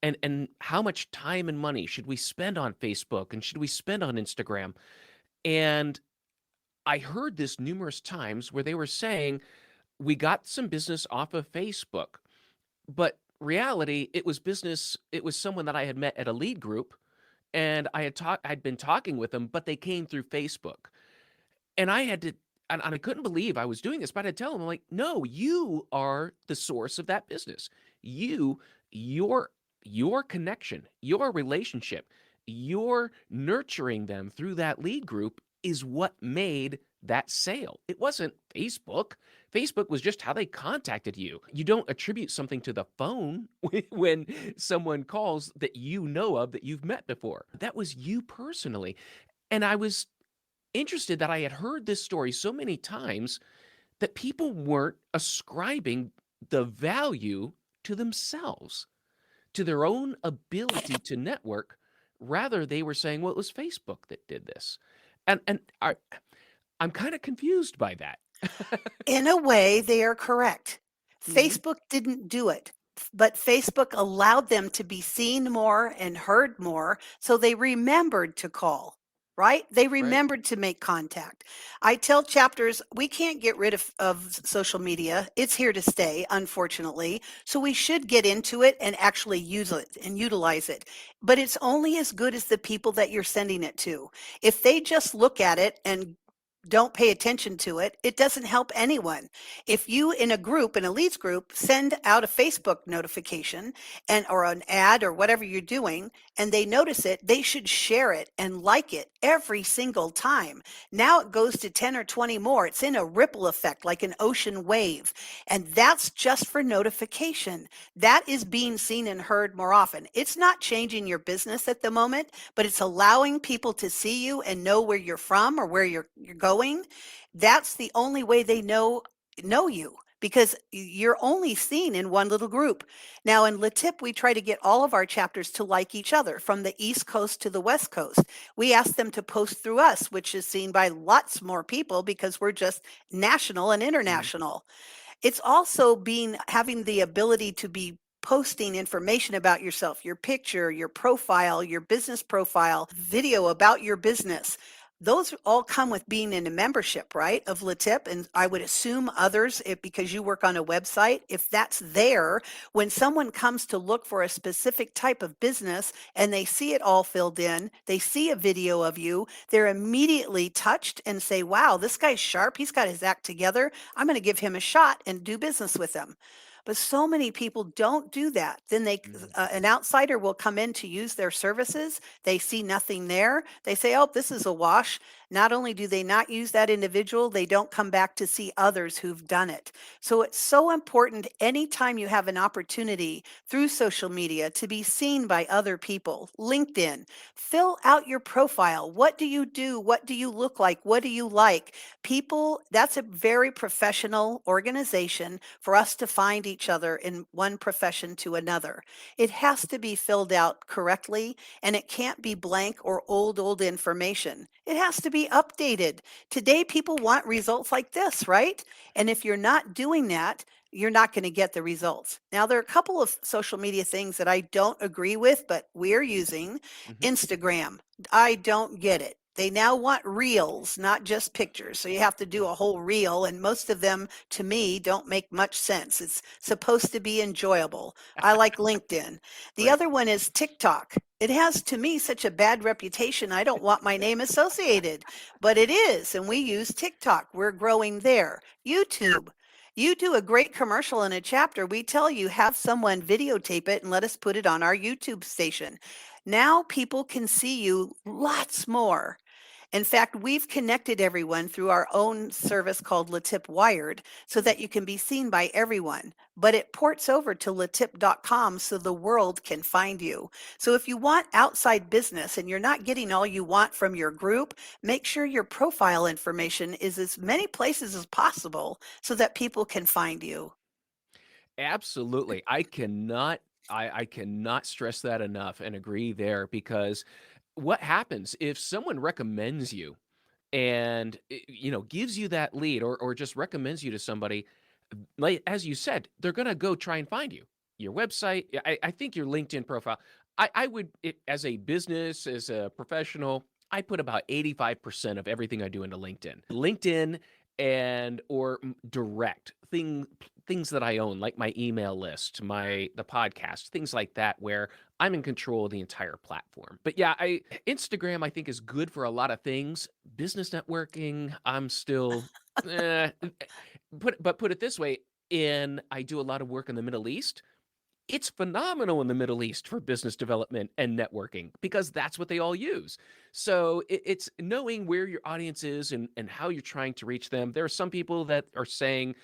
And how much time and money should we spend on Facebook and should we spend on Instagram? And I heard this numerous times where they were saying, we got some business off of Facebook, but reality, it was business. It was someone that I had met at a lead group and I'd been talking with them, but they came through Facebook. And I had to, and I couldn't believe I was doing this, but I had to tell them, like, no, you are the source of that business. You, your, your connection, your relationship, your nurturing them through that lead group is what made that sale. It wasn't Facebook. Facebook was just how they contacted you. You don't attribute something to the phone when someone calls that you know of that you've met before. That was you personally. And I was interested that I had heard this story so many times that people weren't ascribing the value to themselves, to their own ability to network. Rather, they were saying, well, it was Facebook that did this. And I'm kind of confused by that.
In a way, they are correct.
Mhm.
Facebook didn't do it, but Facebook allowed them to be seen more and heard more, so they remembered to call, right? They
Right.
remembered to make contact. I tell chapters, we can't get rid of social media. It's here to stay, unfortunately. So we should get into it and actually use it and utilize it. But it's only as good as the people that you're sending it to. If they just look at it and don't pay attention to it, it doesn't help anyone. If you in a group, in a leads group, send out a Facebook notification and or an ad or whatever you're doing, and they notice it, they should share it and like it every single time. Now it goes to 10 or 20 more. It's in a ripple effect like an ocean wave. And that's just for notification. That is being seen and heard more often. It's not changing your business at the moment, but it's allowing people to see you and know where you're from or where you're going. That's the only way they know you, because you're only seen in one little group. Now in LeTip, we try to get all of our chapters to like each other from the East Coast to the West Coast. We ask them to post through us, which is seen by lots more people because we're just national and
Mhm.
international. It's also being having the ability to be posting information about yourself, your picture, your profile, your business profile, video about your business. Those all come with being in a membership, right, of LeTip. And I would assume others, if, because you work on a website, if that's there, when someone comes to look for a specific type of business and they see it all filled in, they see a video of you, they're immediately touched and say, wow, this guy's sharp. He's got his act together. I'm going to give him a shot and do business with him. But so many people don't do that. Then
Mhm.
an outsider will come in to use their services. They see nothing there. They say, oh, this is a wash. Not only do they not use that individual, they don't come back to see others who've done it. So it's so important anytime you have an opportunity through social media to be seen by other people. LinkedIn, fill out your profile. What do you do? What do you look like? What do you like? People, that's a very professional organization for us to find each other in one profession to another. It has to be filled out correctly, and it can't be blank or old information. It has to be updated. Today, people want results like this, right? And if you're not doing that, you're not going to get the results. Now, there are a couple of social media things that I don't agree with, but we're using
Mhm.
Instagram. I don't get it. They now want reels, not just pictures. So you have to do a whole reel, and most of them, to me, don't make much sense. It's supposed to be enjoyable. I like LinkedIn. The
Right.
other one is TikTok. It has, to me, such a bad reputation. I don't want my name associated, but it is, and we use TikTok. We're growing there. YouTube. You do a great commercial in a chapter. We tell you, have someone videotape it and let us put it on our YouTube station. Now people can see you lots more. In fact, we've connected everyone through our own service called LeTip Wired so that you can be seen by everyone. But it ports over to letip.com so the world can find you. So if you want outside business and you're not getting all you want from your group, make sure your profile information is as many places as possible so that people can find you.
Absolutely. I cannot stress that enough and agree there because what happens if someone recommends you and gives you that lead or just recommends you to somebody, like as you said, they're gonna go try and find you. Your website, yeah, I think your LinkedIn profile. I would as a business, as a professional, I put about 85% of everything I do into LinkedIn. LinkedIn and or direct things that I own, like my email list, the podcast, things like that, where I'm in control of the entire platform. But yeah, I Instagram I think is good for a lot of things. Business networking, I'm still put it this way, I do a lot of work in the Middle East. It's phenomenal in the Middle East for business development and networking because that's what they all use. So it's knowing where your audience is and how you're trying to reach them. There are some people that are saying,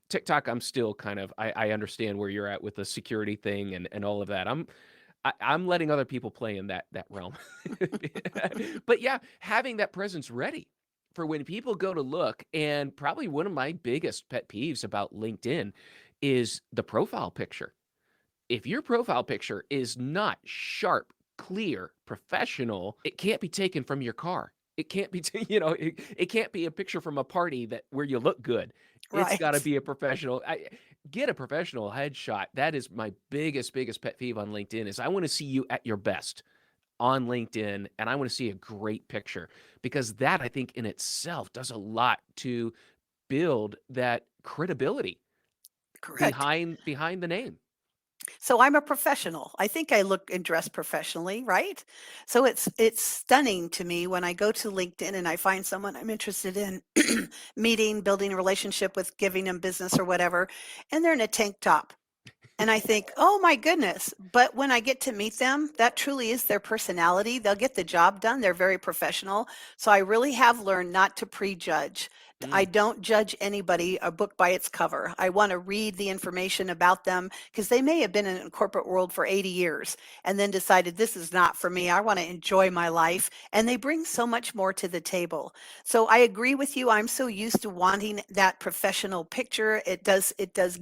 TikTok, I'm still kind of, I understand where you're at with the security thing and all of that. I'm letting other people play in that realm. But yeah, having that presence ready for when people go to look, and probably one of my biggest pet peeves about LinkedIn is the profile picture. If your profile picture is not sharp, clear, professional, it can't be taken from your car. It can't be, it can't be a picture from a party that where you look good. It's got to
Right.
be a professional. Get a professional headshot. That is my biggest pet peeve on LinkedIn. Is I want to see you at your best on LinkedIn, and I want to see a great picture because that I think in itself does a lot to build that credibility
Correct.
behind the name.
So I'm a professional. I think I look and dress professionally, right? So it's stunning to me when I go to LinkedIn and I find someone I'm interested in meeting, building a relationship with, giving them business or whatever, and they're in a tank top. And I think, "Oh my goodness." But when I get to meet them, that truly is their personality. They'll get the job done. They're very professional. So I really have learned not to prejudge. I
Mm.
don't judge anybody a book by its cover. I want to read the information about them because they may have been in the corporate world for 80 years and then decided this is not for me. I want to enjoy my life. And they bring so much more to the table. So I agree with you. I'm so used to wanting that professional picture. It does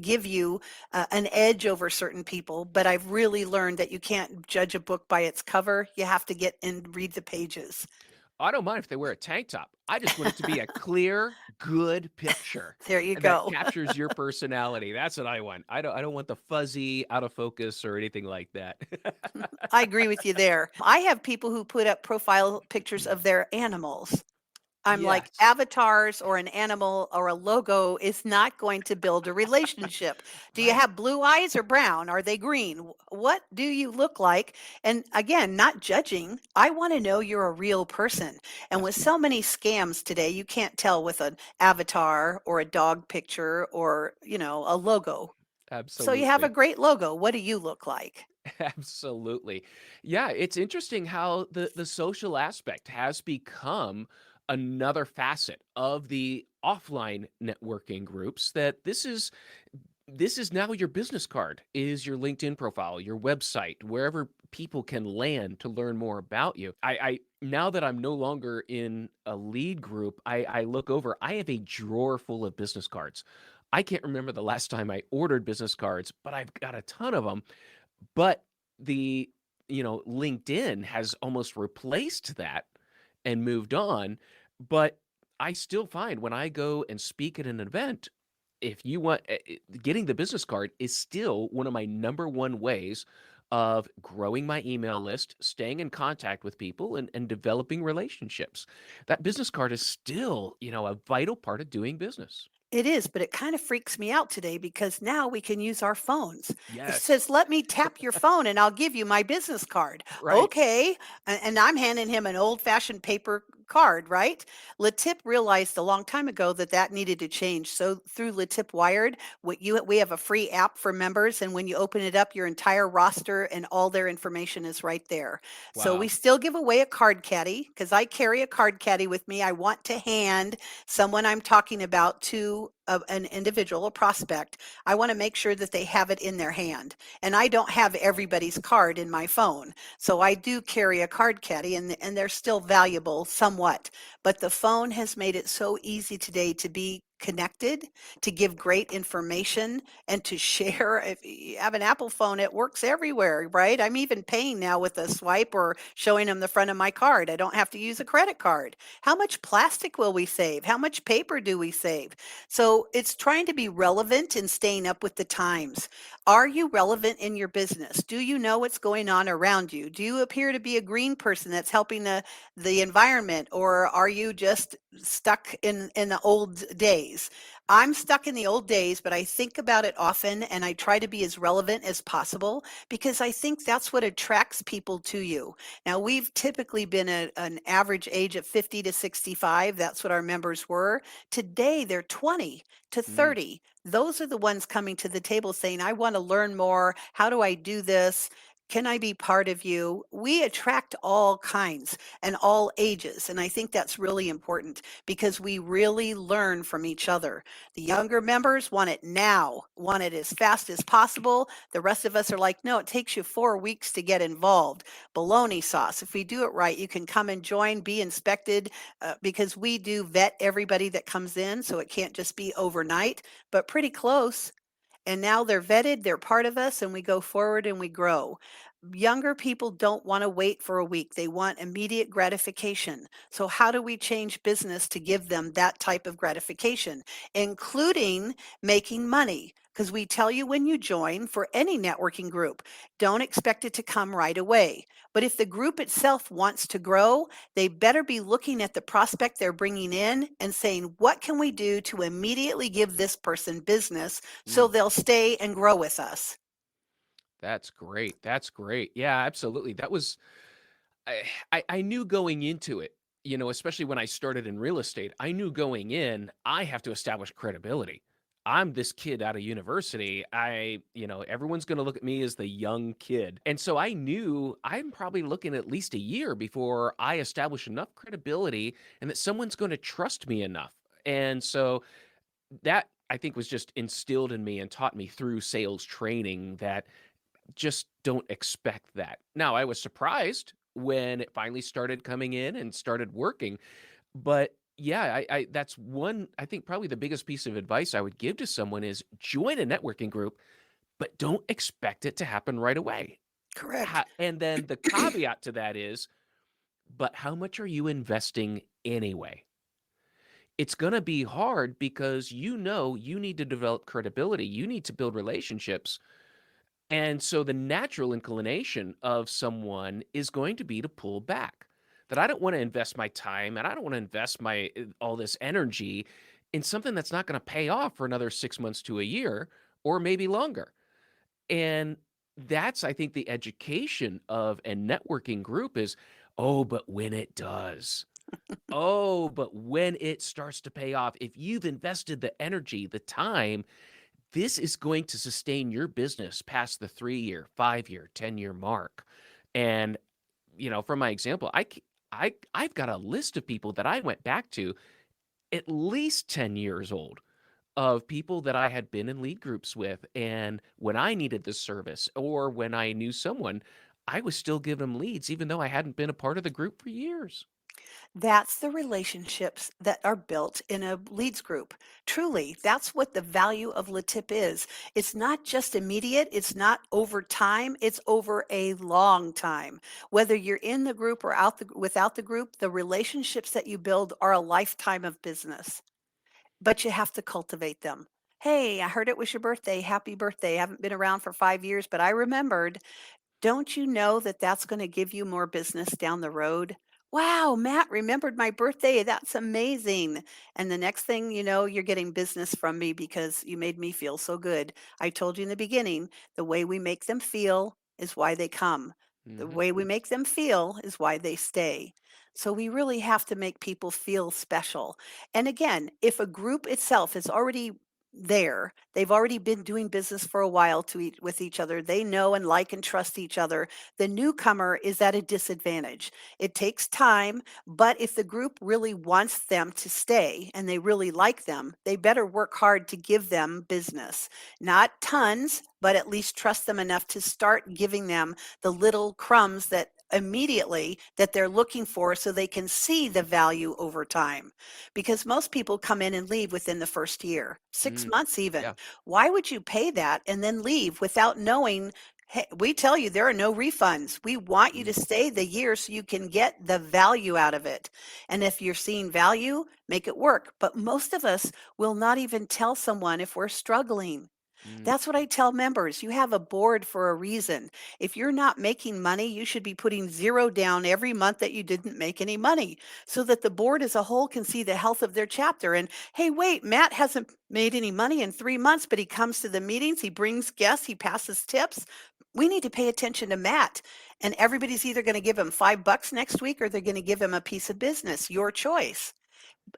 give you an edge over certain people, but I've really learned that you can't judge a book by its cover. You have to get and read the pages.
I don't mind if they wear a tank top. I just want it to be a clear, good picture
There you
that
go.
captures your personality. That's what I want. I don't want the fuzzy, out of focus or anything like that.
I agree with you there. I have people who put up profile pictures of their animals. I'm like,
Yes.
avatars or an animal or a logo is not going to build a relationship. Do you
Right.
have blue eyes or brown? Are they green? What do you look like? And again, not judging. I want to know you're a real person. And with
Yes.
so many scams today, you can't tell with an avatar or a dog picture or, a logo. So you have a
Absolutely.
great logo. What do you look like?
Absolutely. Yeah, it's interesting how the social aspect has become another facet of the offline networking groups that this is now your business card, is your LinkedIn profile, your website, wherever people can land to learn more about you. I now that I'm no longer in a lead group, I look over, I have a drawer full of business cards. I can't remember the last time I ordered business cards, but I've got a ton of them. But the LinkedIn has almost replaced that and moved on, but I still find when I go and speak at an event, if you want getting the business card is still one of my number one ways of growing my email list, staying in contact with people and developing relationships. That business card is still, a vital part of doing business.
It is, but it kind of freaks me out today because now we can use our phones. It
Yes.
says, "Let me tap your phone and I'll give you my business card."
Right.
Okay. And I'm handing him an old fashioned paper card, right? LeTip realized a long time ago that that needed to change. So through LeTip Wired, we have a free app for members. And when you open it up, your entire roster and all their information is right there. So we
Wow.
still give away a card caddy because I carry a card caddy with me. I want to hand someone I'm talking about to an individual, a prospect. I want to make sure that they have it in their hand. And I don't have everybody's card in my phone. So I do carry a card caddy and they're still valuable somewhat. But the phone has made it so easy today to be connected, to give great information, and to share. If you have an Apple phone, it works everywhere, right? I'm even paying now with a swipe or showing them the front of my card. I don't have to use a credit card. How much plastic will we save? How much paper do we save? So it's trying to be relevant and staying up with the times. Are you relevant in your business? Do you know what's going on around you? Do you appear to be a green person that's helping the environment, or are you just stuck in the old days? days. I'm stuck in the old days, but I think about it often and I try to be as relevant as possible because I think that's what attracts people to you. Now, we've typically been an average age of 50 to 65. That's what our members were. Today, they're 20 to
Mm,
30. Those are the ones coming to the table saying, I want to learn more. How do I do this? Can I be part of you? We attract all kinds and all ages. And I think that's really important because we really learn from each other. The younger members want it now, want it as fast as possible. The rest of us are like, no, it takes you 4 weeks to get involved. Bologna sauce. If we do it right, you can come and join, be inspected, because we do vet everybody that comes in. So it can't just be overnight, but pretty close. And now they're vetted, they're part of us, and we go forward and we grow. Younger people don't want to wait for a week. They want immediate gratification. So, how do we change business to give them that type of gratification, including making money? Because we tell you when you join for any networking group, don't expect it to come right away. But if the group itself wants to grow, they better be looking at the prospect they're bringing in and saying, what can we do to immediately give this person business so
mm.
they'll stay and grow with us?
That's great. That's great. Yeah, absolutely. That was I knew going into it, especially when I started in real estate, I knew going in, I have to establish credibility. I'm this kid out of university. Everyone's going to look at me as the young kid. And so I knew I'm probably looking at least a year before I establish enough credibility and that someone's going to trust me enough. And so that I think was just instilled in me and taught me through sales training that just don't expect that. Now, I was surprised when it finally started coming in and started working, but yeah, I that's one I think probably the biggest piece of advice I would give to someone is join a networking group, but don't expect it to happen right away.
Correct.
And then the caveat to that is, but how much are you investing anyway? It's going to be hard because you need to develop credibility. You need to build relationships. And so the natural inclination of someone is going to be to pull back. That I don't want to invest my time and I don't want to invest my all this energy in something that's not going to pay off for another 6 months to a year or maybe longer. And that's I think the education of a networking group is, oh, but when it does. Oh, but when it starts to pay off, if you've invested the energy, the time, this is going to sustain your business past the 3-year, 5-year, 10-year mark. And, from my example, I've got a list of people that I went back to at least 10 years old of people that I had been in lead groups with. And when I needed this service or when I knew someone, I was still giving them leads, even though I hadn't been a part of the group for years.
That's the relationships that are built in a leads group. Truly, that's what the value of LeTip is. It's not just immediate, it's not over time, it's over a long time. Whether you're in the group or without the group, the relationships that you build are a lifetime of business, but you have to cultivate them. Hey, I heard it was your birthday. Happy birthday. I haven't been around for 5 years, but I remembered. Don't you know that that's gonna give you more business down the road? "Wow, Matt remembered my birthday, that's amazing." And the next thing you know, you're getting business from me because you made me feel so good. I told you in the beginning, the way we make them feel is why they come. The
Hmm.
way we make them feel is why they stay. So we really have to make people feel special. And again, if a group itself is already there, they've already been doing business for a while with each other. They know and like and trust each other. The newcomer is at a disadvantage. It takes time, but if the group really wants them to stay and they really like them, they better work hard to give them business. Not tons, but at least trust them enough to start giving them the little crumbs that immediately that they're looking for so they can see the value over time, because most people come in and leave within the first year, 6
Mm,
months even.
yeah.
Why would you pay that and then leave without knowing? Hey, we tell you there are no refunds. We want you to
Mm.
stay the year so you can get the value out of it. And if you're seeing value, make it work. But most of us will not even tell someone if we're struggling.
Mm,
That's what I tell members. You have a board for a reason. If you're not making money, you should be putting zero down every month that you didn't make any money so that the board as a whole can see the health of their chapter. And hey, wait, Matt hasn't made any money in 3 months, but he comes to the meetings, he brings guests, he passes tips. We need to pay attention to Matt. And everybody's either going to give him $5 next week or they're going to give him a piece of business. Your choice.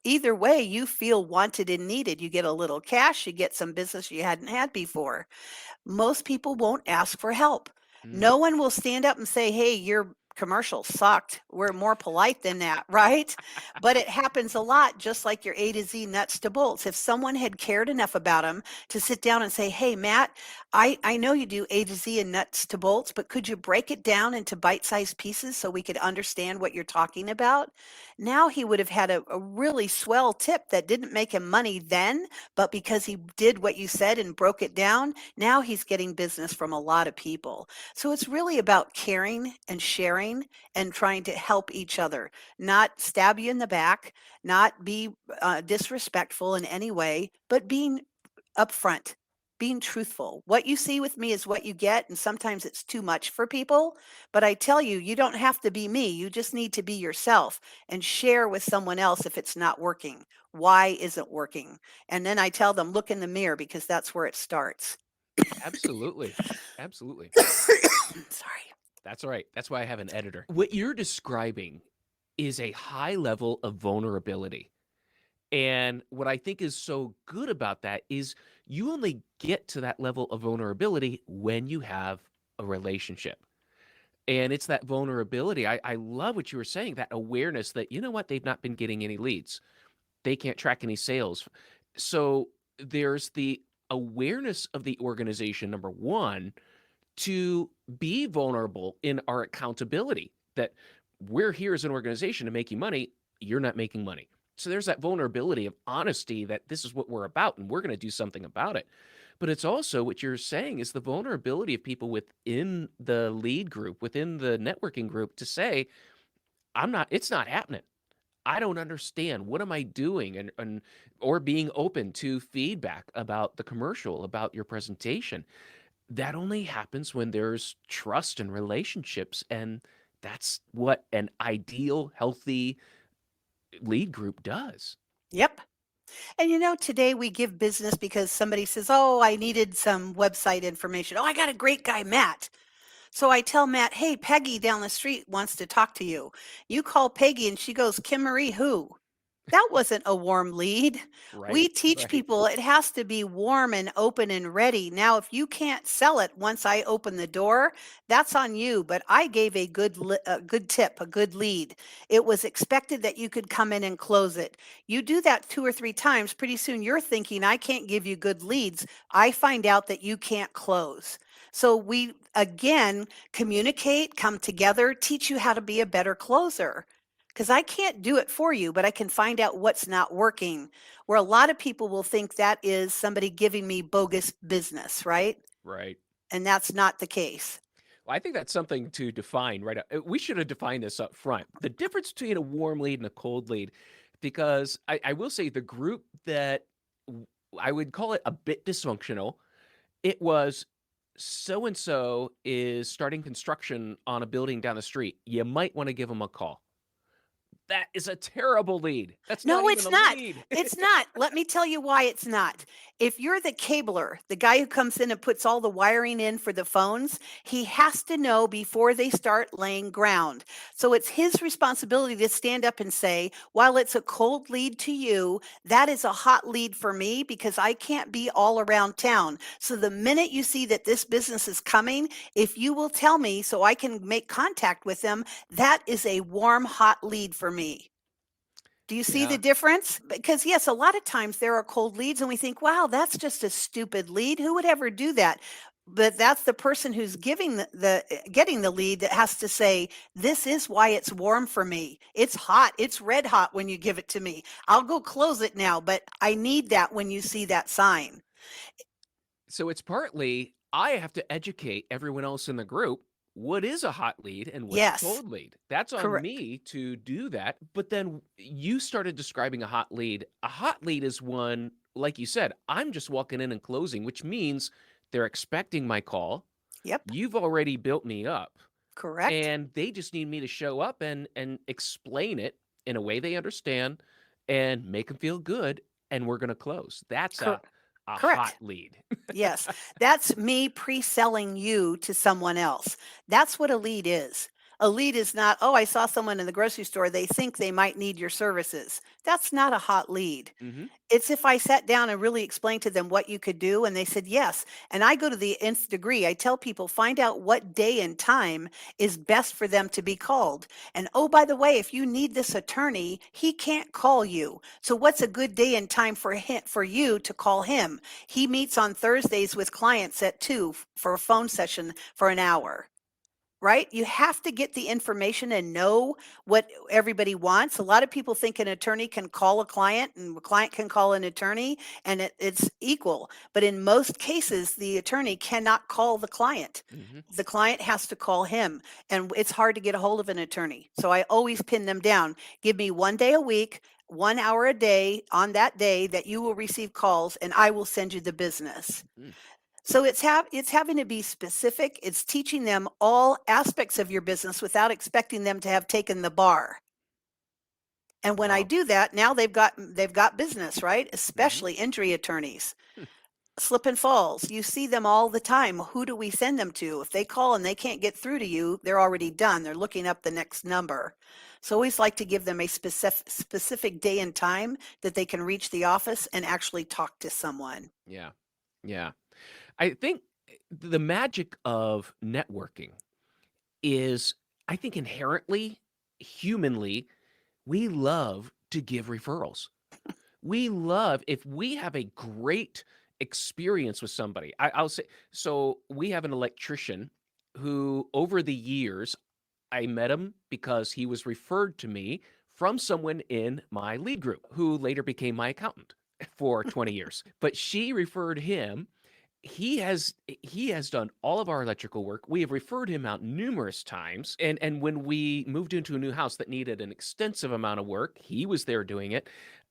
Either way, you feel wanted and needed. You get a little cash, you get some business you hadn't had before. Most people won't ask for help.
mm.
No one will stand up and say, "Hey, your commercial sucked." We're more polite than that, right? But it happens a lot, just like your A to Z nuts to bolts. If someone had cared enough about them to sit down and say, "Hey, Matt, I know you do A to Z and nuts to bolts, but could you break it down into bite-sized pieces so we could understand what you're talking about?" Now he would have had a really swell tip that didn't make him money then, but because he did what you said and broke it down, now he's getting business from a lot of people. So it's really about caring and sharing and trying to help each other, not stab you in the back, not be disrespectful in any way, but being upfront, being truthful. What you see with me is what you get. And sometimes it's too much for people. But I tell you, you don't have to be me. You just need to be yourself and share with someone else if it's not working. Why isn't working? And then I tell them, look in the mirror because that's where it starts.
Absolutely. Absolutely.
Sorry.
That's all right. That's why I have an editor. What you're describing is a high level of vulnerability. And what I think is so good about that is you only get to that level of vulnerability when you have a relationship. And it's that vulnerability. I love what you were saying, that awareness that, you know what, they've not been getting any leads. They can't track any sales. So there's the awareness of the organization, number one, to be vulnerable in our accountability that we're here as an organization to make you money. You're not making money. So there's that vulnerability of honesty that this is what we're about and we're going to do something about it. But it's also what you're saying is the vulnerability of people within the lead group, within the networking group to say, it's not happening. I don't understand. What am I doing? And or being open to feedback about the commercial, about your presentation. That only happens when there's trust and relationships. And that's what an ideal, healthy lead group does.
Yep. And today we give business because somebody says, "Oh, I needed some website information. Oh, I got a great guy, Matt." So I tell Matt, "Hey, Peggy down the street wants to talk to you." You call Peggy and she goes, "Kim Marie, who?" That wasn't a warm lead.
Right.
We teach
Right.
people it has to be warm and open and ready. Now, if you can't sell it once I open the door, that's on you. But I gave a good tip, a good lead. It was expected that you could come in and close it. You do that 2 or 3 times, pretty soon you're thinking, I can't give you good leads. I find out that you can't close. So we, again, communicate, come together, teach you how to be a better closer. Because I can't do it for you, but I can find out what's not working. Where a lot of people will think that is somebody giving me bogus business, right?
Right.
And that's not the case.
Well, I think that's something to define right. We should have defined this up front. The difference between a warm lead and a cold lead, because I will say the group that I would call it a bit dysfunctional. It was so and so is starting construction on a building down the street. You might want to give them a call. That is a terrible lead. That's not
No,
even
it's
a
not.
lead.
It's not. Let me tell you why it's not. If you're the cabler, the guy who comes in and puts all the wiring in for the phones, he has to know before they start laying ground. So it's his responsibility to stand up and say, while it's a cold lead to you, that is a hot lead for me because I can't be all around town. So the minute you see that this business is coming, if you will tell me so I can make contact with them, that is a warm, hot lead for me. Do you see the
Yeah.
difference? Because yes, a lot of times there are cold leads and we think, wow, that's just a stupid lead. Who would ever do that? But that's the person who's giving the getting the lead that has to say, this is why it's warm for me. It's hot. It's red hot when you give it to me. I'll go close it now, but I need that when you see that sign.
So it's partly I have to educate everyone else in the group what is a hot lead and what's a
Yes,
cold lead. That's on
correct.
me to do that. But then you started describing a hot lead. A hot lead is one like you said, I'm just walking in and closing, which means they're expecting my call.
Yep,
You've already built me up,
correct.
and they just need me to show up and explain it in a way they understand and make them feel good, and we're gonna close. That's
Cor-
a hot
correct.
lead.
Yes, that's me pre-selling you to someone else. That's what a lead is. A lead is not, oh, I saw someone in the grocery store. They think they might need your services. That's not a hot lead.
Mhm.
It's if I sat down and really explained to them what you could do and they said yes. And I go to the nth degree. I tell people, find out what day and time is best for them to be called. And oh, by the way, if you need this attorney, he can't call you. So what's a good day and time for him, for you to call him? He meets on Thursdays with clients at 2 for a phone session for an hour. Right? You have to get the information and know what everybody wants. A lot of people think an attorney can call a client and a client can call an attorney and it's equal. But in most cases, the attorney cannot call the client.
Mhm.
The client has to call him. And it's hard to get a hold of an attorney. So I always pin them down. Give me 1 day a week, 1 hour a day on that day that you will receive calls and I will send you the business.
Mm.
So it's having to be specific. It's teaching them all aspects of your business without expecting them to have taken the bar. And when I
Wow.
do that, now they've got business, right?
Mhm.
Especially injury attorneys. Slip and falls. You see them all the time. Who do we send them to? If they call and they can't get through to you, they're already done. They're looking up the next number. So I always like to give them a specific day and time that they can reach the office and actually talk to someone.
Yeah. Yeah. I think the magic of networking is, I think, inherently, humanly, we love to give referrals. We love if we have a great experience with somebody. I'll say, so we have an electrician who, over the years, I met him because he was referred to me from someone in my lead group who later became my accountant for 20 years. But she referred him. He has done all of our electrical work. We have referred him out numerous times. And when we moved into a new house that needed an extensive amount of work, he was there doing it.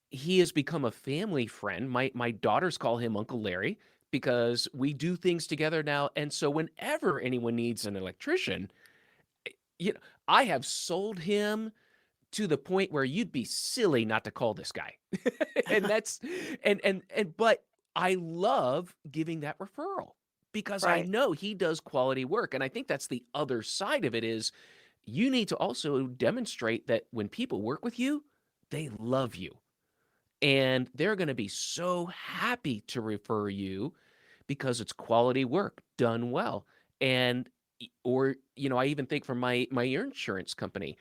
He has become a family friend. My daughters call him Uncle Larry because we do things together now. And so whenever anyone needs an electrician, you know, I have sold him to the point where you'd be silly not to call this guy. And that's and but I love giving that referral because I
Right.
know he does quality work. And I think that's the other side of it is you need to also demonstrate that when people work with you, they love you and they're going to be so happy to refer you because it's quality work done well. And or I even think from my insurance company,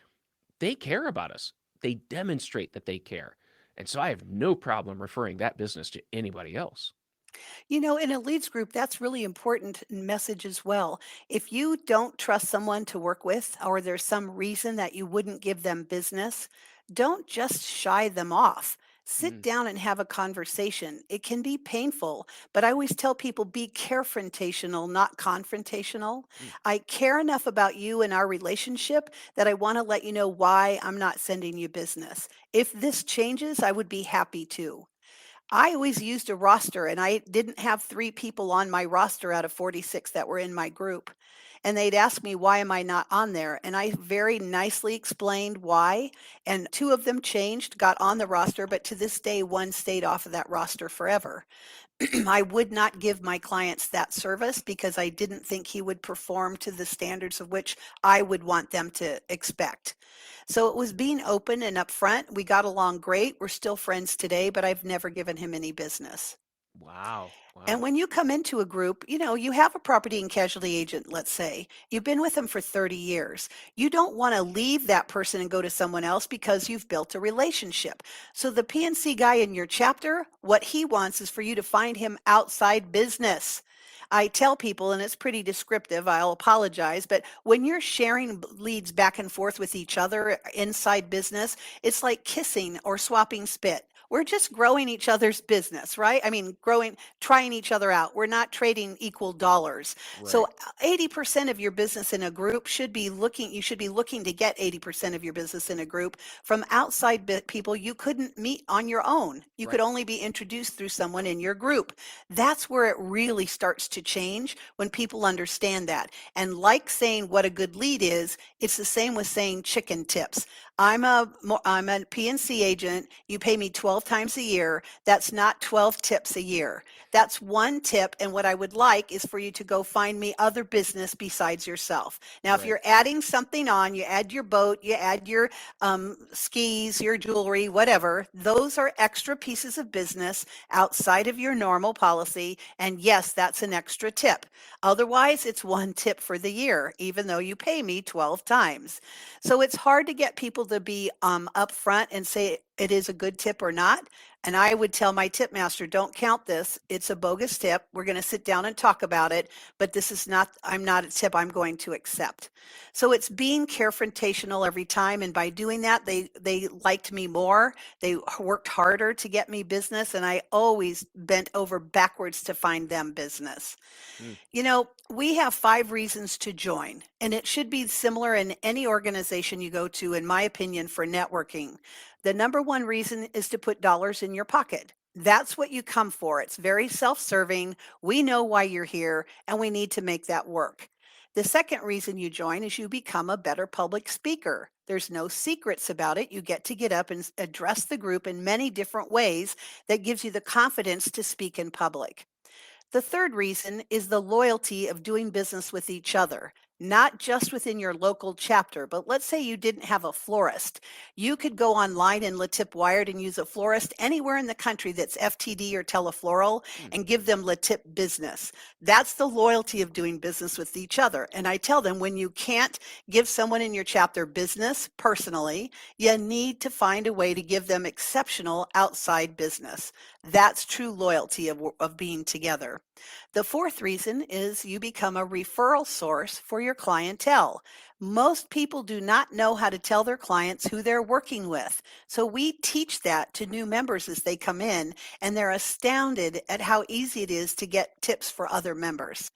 they care about us. They demonstrate that they care. And so I have no problem referring that business to anybody else.
In a leads group, that's really important message as well. If you don't trust someone to work with, or there's some reason that you wouldn't give them business, don't just shy them off. Sit
Mm,
down and have a conversation. It can be painful, but I always tell people be carefrontational, not confrontational.
mm.
I care enough about you and our relationship that I want to let you know why I'm not sending you business. If this changes, I would be happy to. I always used a roster and I didn't have 3 people on my roster out of 46 that were in my group. And they'd ask me, why am I not on there? And I very nicely explained why. And 2 of them changed, got on the roster, but to this day, 1 stayed off of that roster forever. I would not give my clients that service because I didn't think he would perform to the standards of which I would want them to expect. So it was being open and upfront. We got along great. We're still friends today, but I've never given him any business.
Wow.
And
Wow.
when you come into a group, you have a property and casualty agent, let's say. You've been with them for 30 years. You don't want to leave that person and go to someone else because you've built a relationship. So the PNC guy in your chapter, what he wants is for you to find him outside business. I tell people, and it's pretty descriptive, I'll apologize, but when you're sharing leads back and forth with each other inside business, it's like kissing or swapping spit. We're just growing each other's business, right? I mean, trying each other out. We're not trading equal dollars. So
Right.
80% of your business in a group you should be looking to get 80% of your business in a group from outside people you couldn't meet on your own. You could
Right.
only be introduced through someone in your group. That's where it really starts to change when people understand that. And like saying what a good lead is, it's the same with saying chicken tips. I'm a PNC agent. You pay me 12 times a year. That's not 12 tips a year. That's one tip. And what I would like is for you to go find me other business besides yourself. Now, if
Right.
you're adding something on, you add your boat, you add your skis, your jewelry, whatever, those are extra pieces of business outside of your normal policy. And yes, that's an extra tip. Otherwise, it's one tip for the year, even though you pay me 12 times. So it's hard to get people to be upfront and say it is a good tip or not. And I would tell my tip master, don't count this. It's a bogus tip. We're going to sit down and talk about it, but I'm not a tip I'm going to accept. So it's being confrontational every time. And by doing that, they liked me more. They worked harder to get me business. And I always bent over backwards to find them business.
Mm.
We have 5 reasons to join, and it should be similar in any organization you go to, in my opinion, for networking. The number one reason is to put dollars in your pocket. That's what you come for. It's very self serving. We know why you're here, and we need to make that work. The second reason you join is you become a better public speaker. There's no secrets about it. You get to get up and address the group in many different ways that gives you the confidence to speak in public. The third reason is the loyalty of doing business with each other, not just within your local chapter. But let's say you didn't have a florist. You could go online in LeTip Wired and use a florist anywhere in the country that's FTD or telefloral
Mm.
and give them LeTip business. That's the loyalty of doing business with each other. And I tell them, when you can't give someone in your chapter business personally, you need to find a way to give them exceptional outside business. That's true loyalty of being together. The fourth reason is you become a referral source for your clientele. Most people do not know how to tell their clients who they're working with. So we teach that to new members as they come in, and they're astounded at how easy it is to get tips for other members.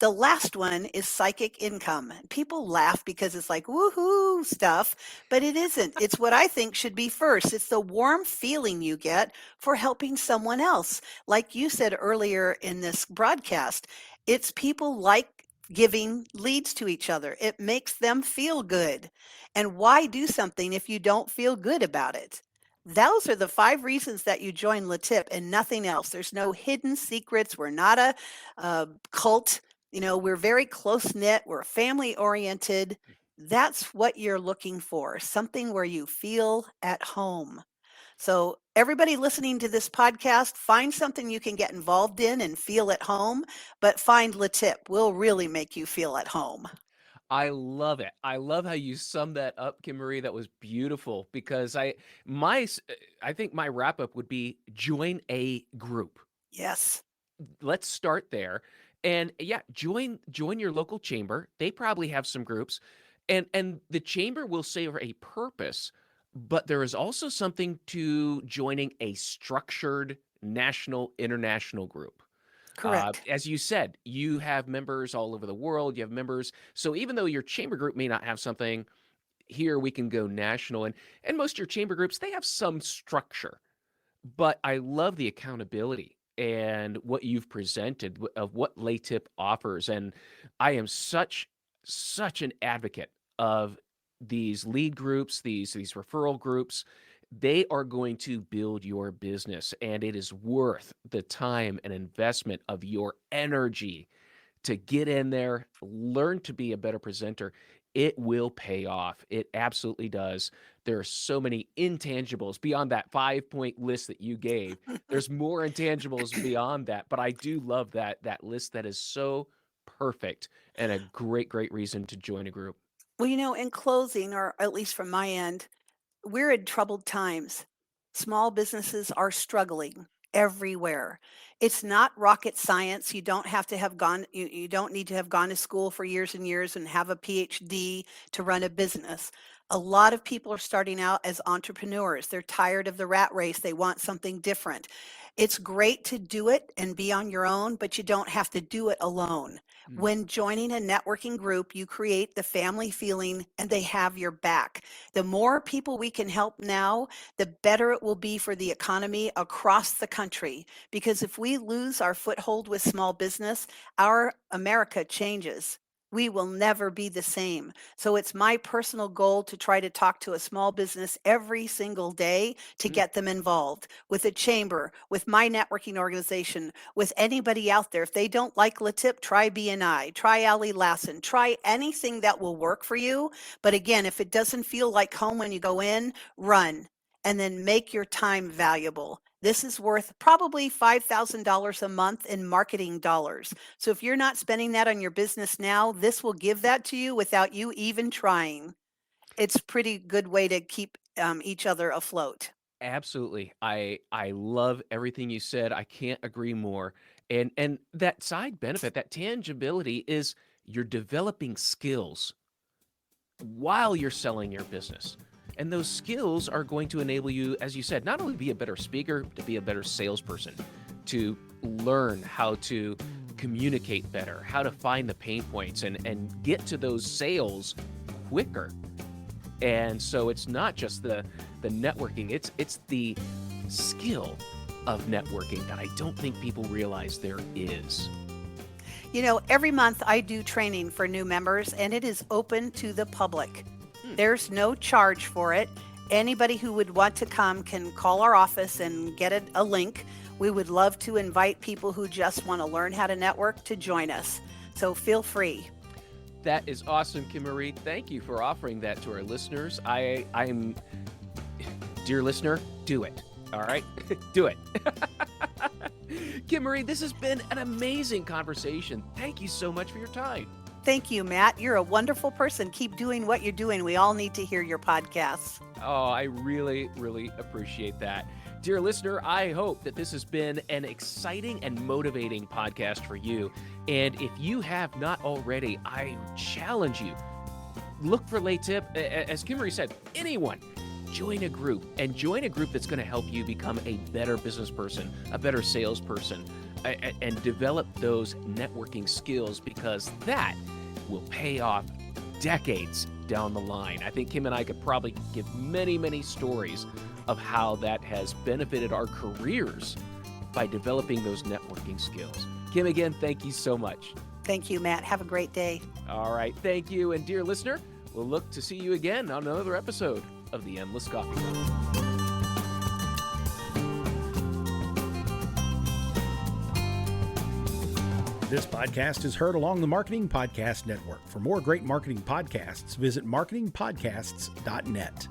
The last one is psychic income. People laugh because it's like woohoo stuff, but it isn't. It's what I think should be first. It's the warm feeling you get for helping someone else. Like you said earlier in this broadcast, it's people like giving leads to each other. It makes them feel good. And why do something if you don't feel good about it? Those are the 5 reasons that you join LeTip and nothing else. There's no hidden secrets. We're not a cult. We're very close knit. We're family oriented. That's what you're looking for, something where you feel at home. So, everybody listening to this podcast, find something you can get involved in and feel at home, but find LeTip will really make you feel at home.
I love it. I love how you summed that up, Kim Marie. That was beautiful because I think my wrap up would be join a group.
Yes,
Let's start there. And yeah, join your local chamber. They probably have some groups. And the chamber will serve a purpose, but there is also something to joining a structured national international group.
correct.
As you said, you have members all over the world. You have members. So even though your chamber group may not have something here, we can go national. And most of your chamber groups, they have some structure. But I love the accountability and what you've presented of what LATIP offers. And I am such an advocate of these lead groups, these referral groups. They are going to build your business, and it is worth the time and investment of your energy to get in there, learn to be a better presenter. It will pay off. It absolutely does. There are so many intangibles beyond that 5-point list that you gave. There's more intangibles beyond that, but I do love that list that is so perfect and a great reason to join a group.
Well, in closing, or at least from my end, we're in troubled times. Small businesses are struggling everywhere. It's not rocket science. You don't need to have gone to school for years and years and have a PhD to run a business. A lot of people are starting out as entrepreneurs. They're tired of the rat race. They want something different. It's great to do it and be on your own, but you don't have to do it alone.
Mm,
When joining a networking group, you create the family feeling and they have your back. The more people we can help now, the better it will be for the economy across the country. Because if we lose our foothold with small business, our America changes. We will never be the same. So it's my personal goal to try to talk to a small business every single day to
mm.
get them involved with a chamber, with my networking organization, with anybody out there. If they don't like LeTip, try BNI, try Allie Lassen, try anything that will work for you. But again, if it doesn't feel like home when you go in, run and then make your time valuable. This is worth probably $5,000 a month in marketing dollars. So if you're not spending that on your business now, this will give that to you without you even trying. It's a pretty good way to keep each other afloat.
Absolutely. I love everything you said. I can't agree more. And that side benefit, that tangibility is you're developing skills while you're selling your business. And those skills are going to enable you, as you said, not only be a better speaker, to be a better salesperson, to learn how to communicate better, how to find the pain points and get to those sales quicker. And so it's not just the networking, it's the skill of networking that I don't think people realize there is.
You know, every month I do training for new members and it is open to the public.
Hmm.
There's no charge for it. Anybody who would want to come can call our office and get a link. We would love to invite people who just want to learn how to network to join us. So feel free.
That is awesome, Kim Marie. Thank you for offering that to our listeners. I'm, dear listener, do it. All right, do it. Kim Marie, this has been an amazing conversation. Thank you so much for your time.
Thank you, Matt. You're a wonderful person. Keep doing what you're doing. We all need to hear your podcasts.
Oh, I really, really appreciate that. Dear listener, I hope that this has been an exciting and motivating podcast for you. And if you have not already, I challenge you, look for LeTip. As Kim Marie said, anyone. Join a group that's going to help you become a better business person, a better salesperson, and develop those networking skills, because that will pay off decades down the line. I think Kim and I could probably give many, many stories of how that has benefited our careers by developing those networking skills. Kim, again, thank you so much.
Thank you, Matt. Have a great day.
All right, thank you. And dear listener, we'll look to see you again on another episode of the Endless Coffee Cup.
This podcast is heard along the Marketing Podcast Network. For more great marketing podcasts, visit marketingpodcasts.net.